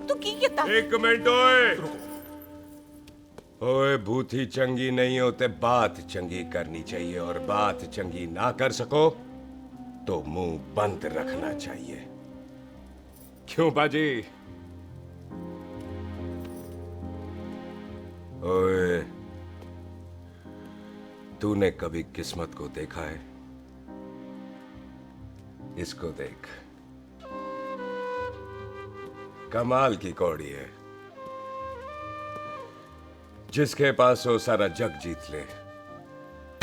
तू की कितना? एक मिनट ओए। ओए भूथी चंगी नहीं होते, बात चंगी करनी चाहिए, और बात चंगी ना कर सको तो मुंह बंद रखना चाहिए। क्यों बाजी? ओए, तूने कभी किस्मत को देखा है? इसको देख, कमाल की कौड़ी है। जिसके पास हो सारा जग जीत ले,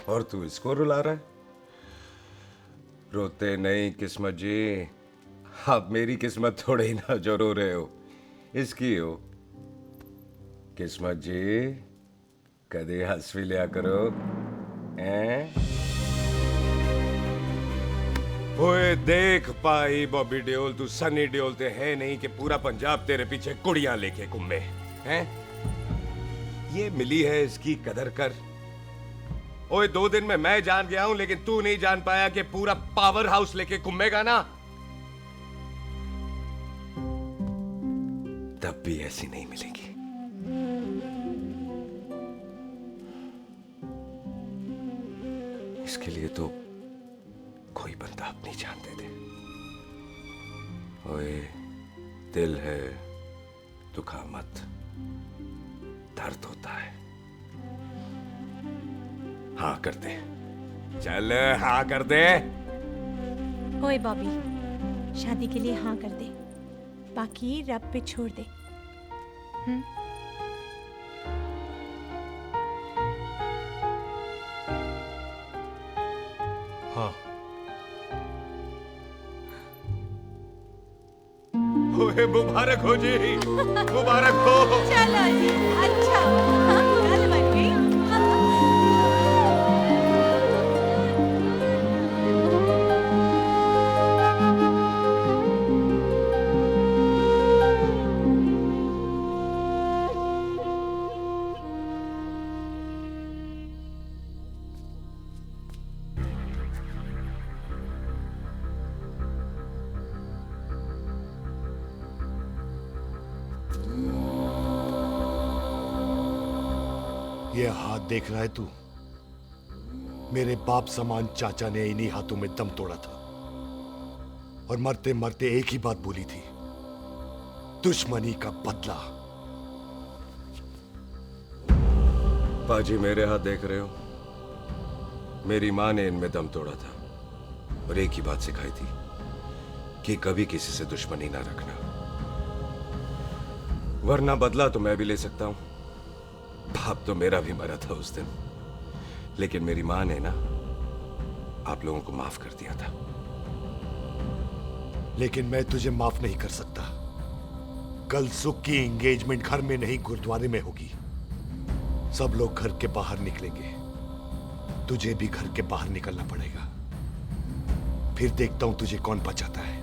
और तू इसको रुला रहा है? रोते नहीं किस्मत जी, आप मेरी किस्मत थोड़े ही ना जो रो रहे हो, इसकी हो। किस्मत जी, कदे हंस भी लिया करो, हैं? ओए देख पाई बॉबी देओल, तू सनी देओल ते है नहीं कि पूरा पंजाब तेरे पीछे कुड़ियां लेके घूमे हैं? ये मिली है, इसकी कदर कर। ओए 2 दिन में मैं जान गया हूं, लेकिन तू नहीं जान पाया कि पूरा पावर हाउस लेके घूमेगा ना, तब भी ऐसी नहीं मिलेगी। इसके लिए तो कोई बंदा अपनी जान दे दे। ओए, दिल है, दुखा मत, दर्द होता है। हाँ कर दे, चल हाँ कर दे। ओए बॉबी, शादी के लिए हाँ कर दे, बाकी रब पे छोड़ दे। हाँ। ओए मुबारक हो जी, मुबारक हो। चलो जी, अच्छा कल बन गई। ये हाथ देख रहा है तू? मेरे बाप समान चाचा ने इन्हीं हाथों में दम तोड़ा था और मरते मरते एक ही बात बोली थी, दुश्मनी का बदला। पाजी मेरे हाथ देख रहे हो? मेरी माँ ने इनमें दम तोड़ा था और एक ही बात सिखाई थी कि कभी किसी से दुश्मनी ना रखना, वरना बदला तो मैं भी ले सकता हूं। बाप तो मेरा भी मरा था उस दिन, लेकिन मेरी माँ ने ना आप लोगों को माफ कर दिया था। लेकिन मैं तुझे माफ नहीं कर सकता। कल सुख की एंगेजमेंट घर में नहीं गुरुद्वारे में होगी। सब लोग घर के बाहर निकलेंगे, तुझे भी घर के बाहर निकलना पड़ेगा। फिर देखता हूं तुझे कौन बचाता है,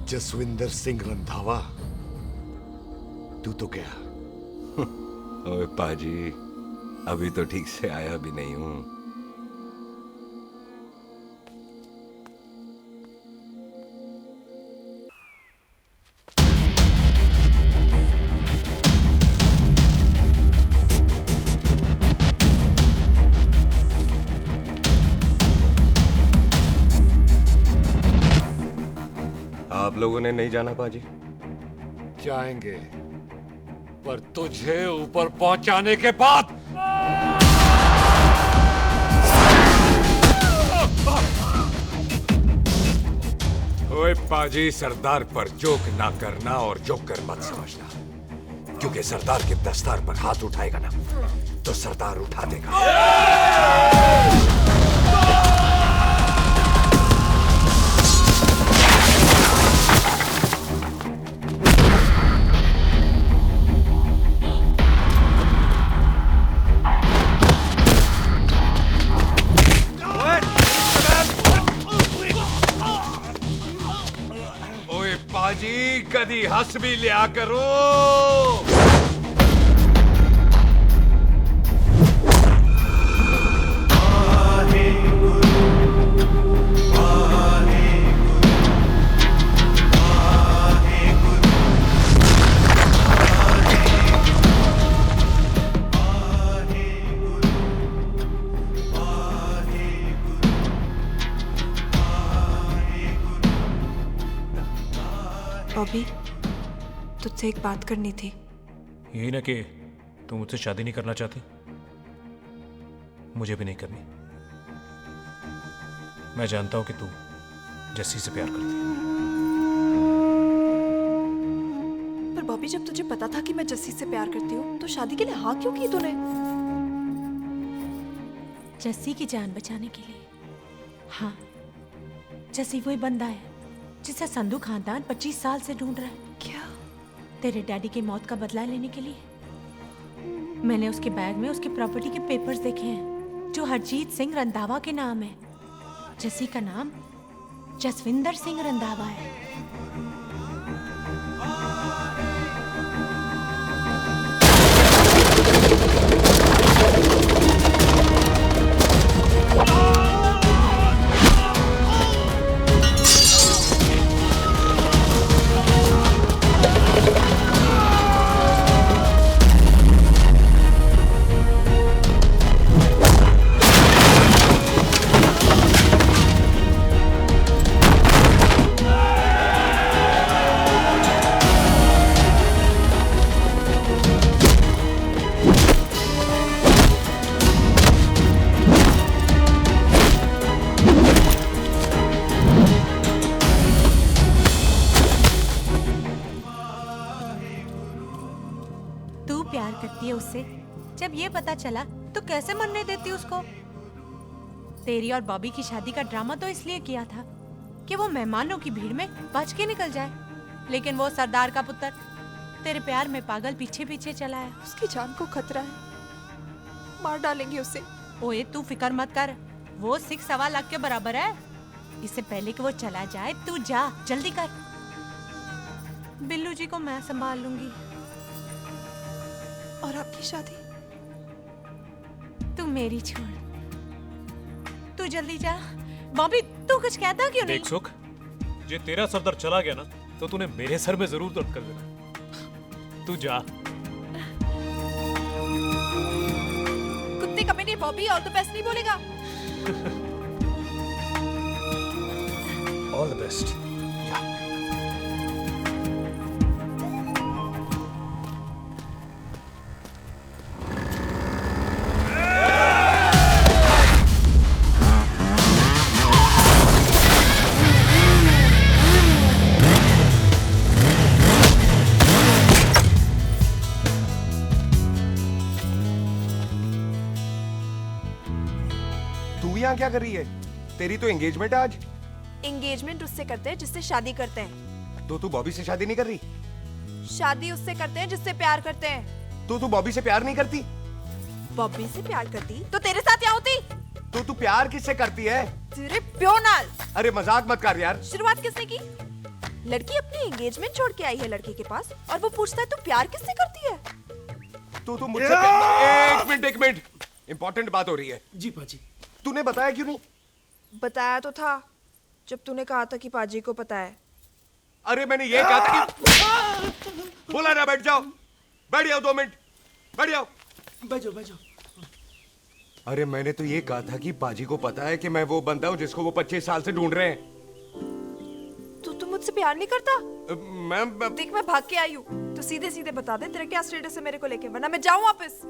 जसविंदर सिंह रंधावा तू तो गया। ओए पाजी, अभी तो ठीक से आया भी नहीं हूं। आप लोगों ने नहीं जाना पाजी? जाएंगे, पर तुझे ऊपर पहुंचाने के बाद। ओए पाजी, सरदार पर जोक ना करना और जोकर मत समझना, क्योंकि सरदार के दस्तार पर हाथ उठाएगा ना तो सरदार उठा देगा। पाजी, कदी हंस भी लिया करो। बॉबी, तुझसे एक बात करनी थी। यही ना कि तुम मुझसे शादी नहीं करना चाहती? मुझे भी नहीं करनी। मैं जानता हूं कि तू जस्सी से प्यार करती है। पर बॉबी, जब तुझे पता था कि मैं जस्सी से प्यार करती हूँ तो शादी के लिए हाँ क्यों की तूने? जस्सी की जान बचाने के लिए। हाँ, जस्सी वही बंदा है जिसे संधू खानदान 25 साल से ढूंढ रहा है। क्या? तेरे डैडी की मौत का बदला लेने के लिए। मैंने उसके बैग में उसकी प्रॉपर्टी के पेपर्स देखे हैं जो हरजीत सिंह रंधावा के नाम है। जस्सी का नाम जसविंदर सिंह रंधावा है। उससे जब ये पता चला तो कैसे मरने देती उसको? तेरी और बॉबी की शादी का ड्रामा तो इसलिए किया था कि वो मेहमानों की भीड़ में बच के निकल जाए, लेकिन वो सरदार का पुत्र तेरे प्यार में पागल पीछे पीछे चला है। उसकी जान को खतरा है, मार डालेंगे उसे। ओए तू फिक्र मत कर, वो 6.25 लाख के बराबर है। इससे पहले कि वो चला जाए तू जा, जल्दी कर। बिल्लू जी को मैं संभाल लूंगी। और आपकी शादी? तू मेरी छोड़, तू जल्दी जा। बॉबी तू कुछ कहता क्यों नहीं? देख सुख, जे तेरा सरदार चला गया ना तो तूने मेरे सर में जरूर दर्द कर देना। तू जा। कुत्ते कमीने बॉबी, और तो बेस्ट नहीं बोलेगा। All the best. तू यहाँ क्या कर रही है? तेरी तो एंगेजमेंट है आज। एंगेजमेंट उससे करते हैं जिससे शादी करते हैं। तो तू बॉबी से शादी नहीं कर रही? शादी उससे करते हैं जिससे प्यार करते हैं। तो तू बॉबी से प्यार नहीं करती? बॉबी से प्यार करती तो तेरे साथ क्या होती? तो तू प्यार किससे करती है? तेरे प्यो नाल। अरे मजाक मत कर यार। शुरुआत किसने की? लड़की अपनी एंगेजमेंट छोड़ के आई है लड़के के पास, और वो पूछता है तू प्यार किससे करती है? तू मुझसे एक मिनट इंपॉर्टेंट बात हो रही है। जी पाजी। तूने बताया क्यों नहीं? बताया तो था जब तूने कहा था कि पाजी को पता है। अरे मैंने ये कहा था कि बोला ना बैठ जाओ। बैठ जाओ 2 मिनट, बैठ जाओ। बैठ जाओ। अरे मैंने तो ये कहा था कि पाजी को पता है कि मैं वो बंदा हूँ जिसको वो 25 साल से ढूंढ रहे हैं। तो तू मुझसे प्यार नहीं करता? मैं देख मैं भाग के आई हूँ, तो सीधे सीधे बता दे तेरा क्या स्टेटस है मेरे को लेके, वरना मैं जाऊँ वापस।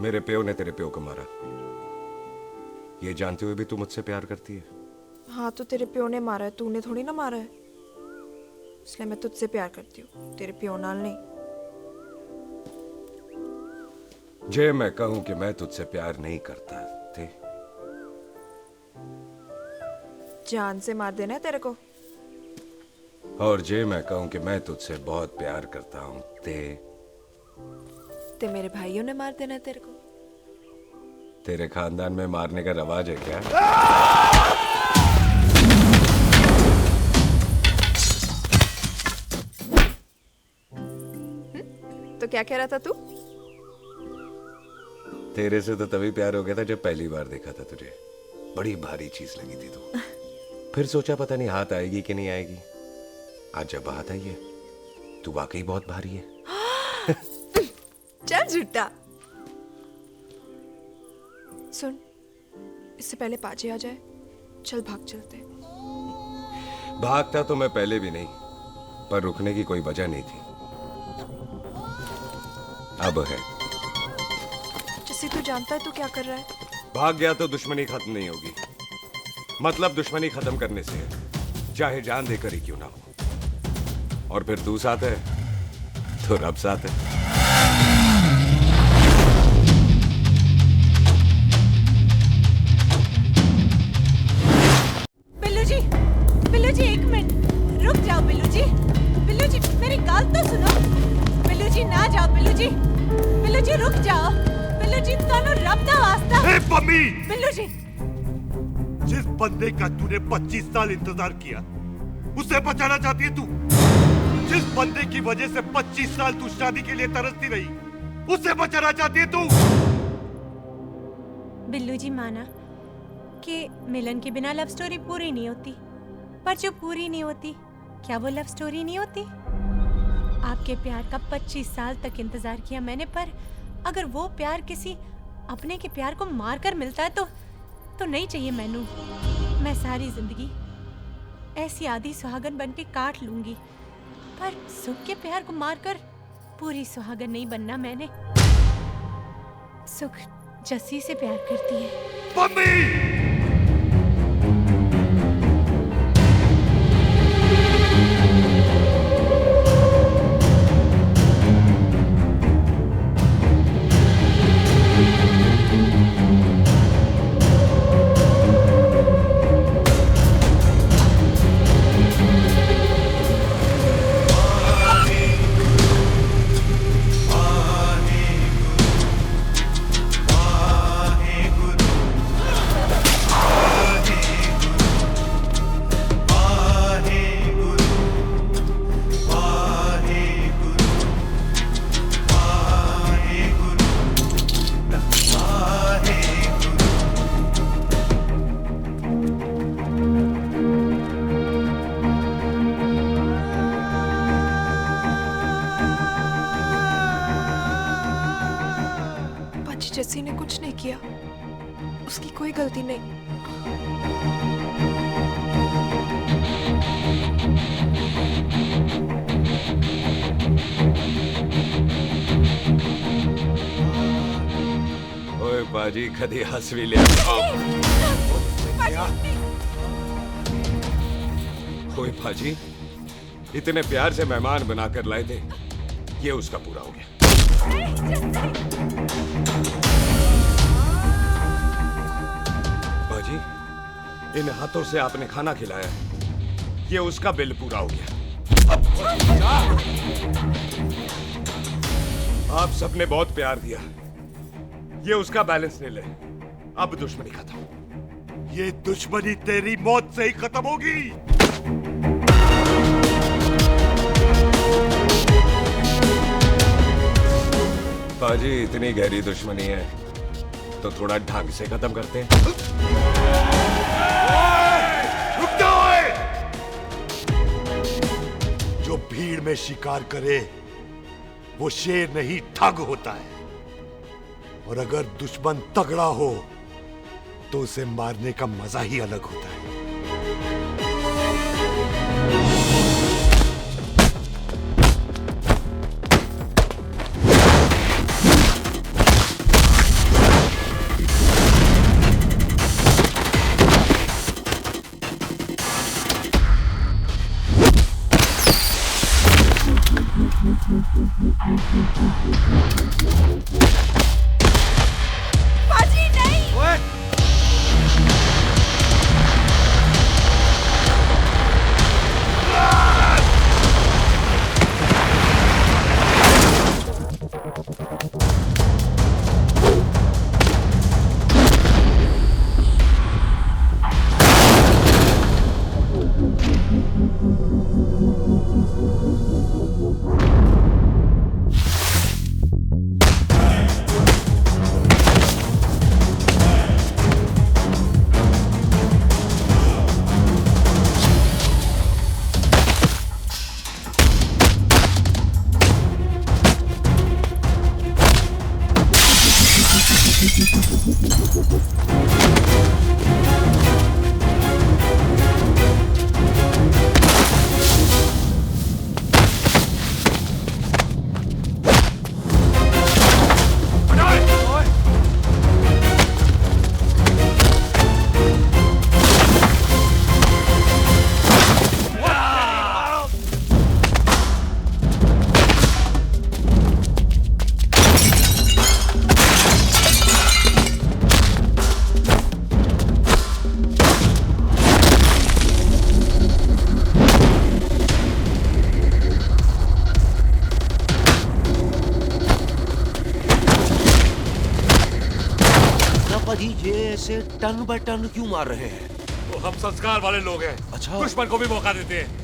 मेरे प्यो ने तेरे प्यो को मारा, ये जानते हुए भी तू मुझसे प्यार करती है? हाँ तो तेरे प्यो ने मारा है, तूने थोड़ी ना मारा है, इसलिए मैं तुझसे प्यार करती हूँ, तेरे प्यो नाल नहीं। जे मैं कहूं कि मैं तुझसे प्यार नहीं करता थे, जान से मार देना है तेरे को। और जे मैं कहूं कि मैं तुझसे बहुत प्यार करता हूं ते मेरे भाइयों ने मार देना है तेरे को। तेरे खानदान में मारने का रवाज है क्या? तो क्या कह रहा था तू? तेरे से तो तभी प्यार हो गया था जब पहली बार देखा था तुझे, बड़ी भारी चीज लगी थी तू। फिर सोचा पता नहीं हाथ आएगी कि नहीं आएगी, आज जब हाथ आई है तू वाकई बहुत भारी है। चल झूठा। सुन, इससे पहले पाजी आ जाए, चल भाग चलते। भागता तो मैं पहले भी नहीं, पर रुकने की कोई वजह नहीं थी, अब है। जैसे तू जानता है तू क्या कर रहा है। भाग गया तो दुश्मनी खत्म नहीं होगी, मतलब दुश्मनी खत्म करने से है, चाहे जान देकर ही क्यों ना हो। और फिर तू साथ है तो रब साथ है। बिल्लू जी 1 मिनट रुक जाओ। बिल्लू जी मेरी बात तो सुनो। बिल्लू जी ना जाओ। बिल्लू जी रुक जाओ। बिल्लू जी तानो रब दा वास्ता। ए पम्मी, बिल्लू जी जिस बंदे का तूने 25 साल इंतजार किया उसे बचाना चाहती है तू? जिस बंदे की वजह से 25 साल तू शादी के लिए तरसती रही उसे बचाना चाहती है तू? बिल्लू जी माना कि मिलन के बिना लव स्टोरी पूरी नहीं होती, पर जो पूरी नहीं होती क्या वो लव स्टोरी नहीं होती? आपके प्यार का 25 साल तक इंतजार किया मैंने, पर अगर वो प्यार किसी अपने के प्यार को मारकर मिलता है तो नहीं चाहिए मैनू। मैं सारी जिंदगी ऐसी आधी सुहागन बन के काट लूंगी, पर सुख के प्यार को मारकर पूरी सुहागन नहीं बनना मैंने। सुख जस्सी से प्यार करती है। मम्मी! पाजी जस्सी ने कुछ नहीं किया, उसकी कोई गलती नहीं। ओए बाजी कदी हंस भी लिया। ओए बाजी इतने प्यार से मेहमान बनाकर लाए थे, ये उसका पूरा हो गया। बाजी इन हाथों से आपने खाना खिलाया है, ये उसका बिल पूरा हो गया। आप सबने बहुत प्यार दिया, ये उसका बैलेंस नहीं ले। अब दुश्मनी खत्म। ये दुश्मनी तेरी मौत से ही खत्म होगी। बाजी इतनी गहरी दुश्मनी है तो थोड़ा ढंग से खत्म करते हैं। रुक जाओ! जो भीड़ में शिकार करे वो शेर नहीं ठग होता है, और अगर दुश्मन तगड़ा हो तो उसे मारने का मजा ही अलग होता है। पाजी नहीं! जी ये ऐसे टन बाय टन क्यों मार रहे हैं? तो हम संस्कार वाले लोग हैं। अच्छा। दुश्मन को भी मौका देते हैं।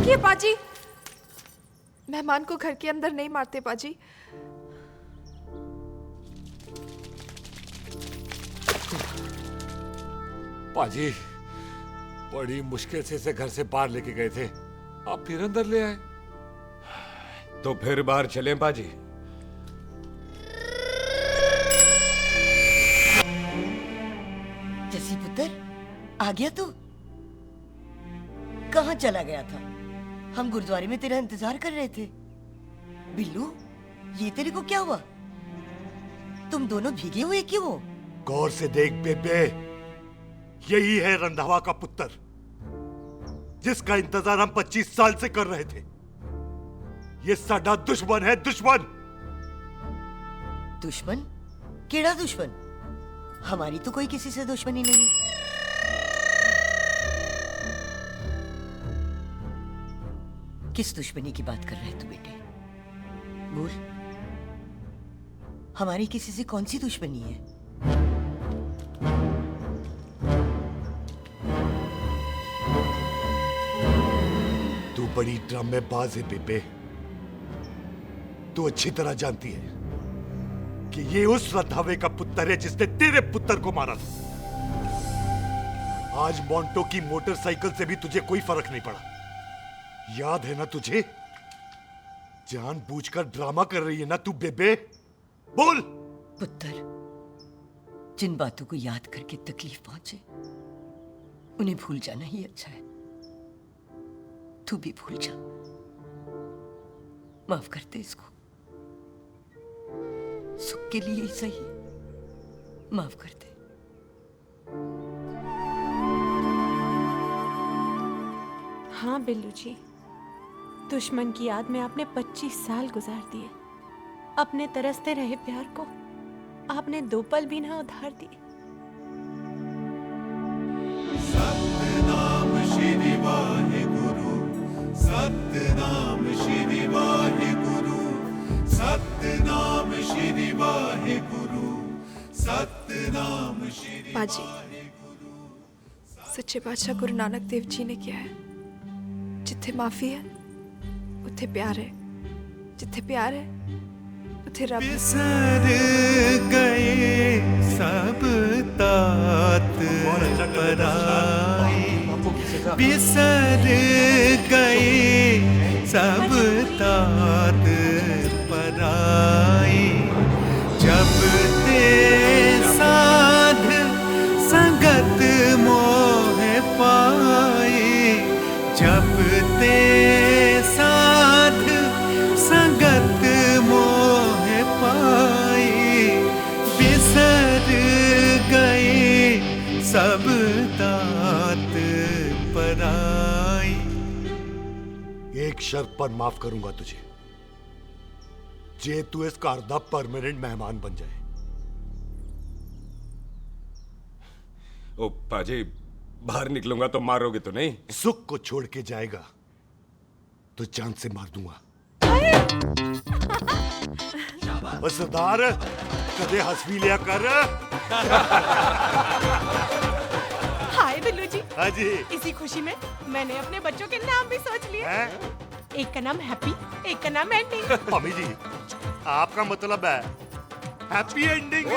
देखिए पाजी, मेहमान को घर के अंदर नहीं मारते पाजी। पाजी, बड़ी मुश्किल से इसे घर से बाहर लेके गए थे, आप फिर अंदर ले आए। तो फिर बाहर चलें पाजी। जसी पुत्र, आ गया तू? कहाँ चला गया था? हम गुरुद्वारे में तेरा इंतजार कर रहे थे। बिल्लू, ये तेरे को क्या हुआ? तुम दोनों भीगे हुए क्यों हो? गौर से देख बेबे, यही है रंधावा का पुत्र, जिसका इंतजार हम 25 साल से कर रहे थे। ये साडा दुश्मन है, दुश्मन। दुश्मन? केड़ा दुश्मन? हमारी तो कोई किसी से दुश्मनी नहीं। किस दुश्मनी की बात कर रहे तू बेटे? बोल, हमारी किसी से कौन सी दुश्मनी है? तू बड़ी ड्रामेबाज है बेबे। तू अच्छी तरह जानती है कि ये उस रंधावे का पुत्र है जिसने तेरे पुत्र को मारा था। आज मोंटो की मोटरसाइकिल से भी तुझे कोई फर्क नहीं पड़ा। याद है ना तुझे? जानबूझकर ड्रामा कर रही है ना तू बेबे? बोल। पुत्र, जिन बातों को याद करके तकलीफ पहुंचे, उन्हें भूल जाना ही अच्छा है। तू भी भूल जा। माफ कर दे इसको। सुख के लिए ही सही, माफ कर दे। हाँ बिल्लू जी, दुश्मन की याद में आपने 25 साल गुजार दिए। अपने तरसते रहे प्यार को आपने 2 पल भी ना उधार दिए। सतनाम श्री वाहेगुरु, सतनाम श्री वाहेगुरु, सतनाम श्री वाहेगुरु, सतनाम श्री। पाजी, सच्चे बादशाह गुरु नानक देव जी ने किया है, जिथे माफी है उथे प्यार है, जिथे प्यार है उथे रब है। बिसर गए सब तात पराए, बिसर गए सब तात पराए। जब ते साध संगत मोह पाए, जब ते साध संगत मोह पाए, बिसर गए सब तात पराए। एक शर्त पर माफ करूंगा तुझे, जे तू इस घर दा परमानेंट मेहमान बन जाए। ओ पाजी, बाहर निकलूंगा तो मारोगे तो नहीं? सुख को छोड़ के जाएगा तो जान से मार दूंगा। और सरदार, कदे हंस भी लिया कर। हाय बिल्लू जी। हाँ जी। इसी खुशी में मैंने अपने बच्चों के नाम भी सोच लिए। एक का नाम हैप्पी, एक का नाम एंडिंग। मम्मी जी, आपका मतलब है हैप्पी एंडिंग।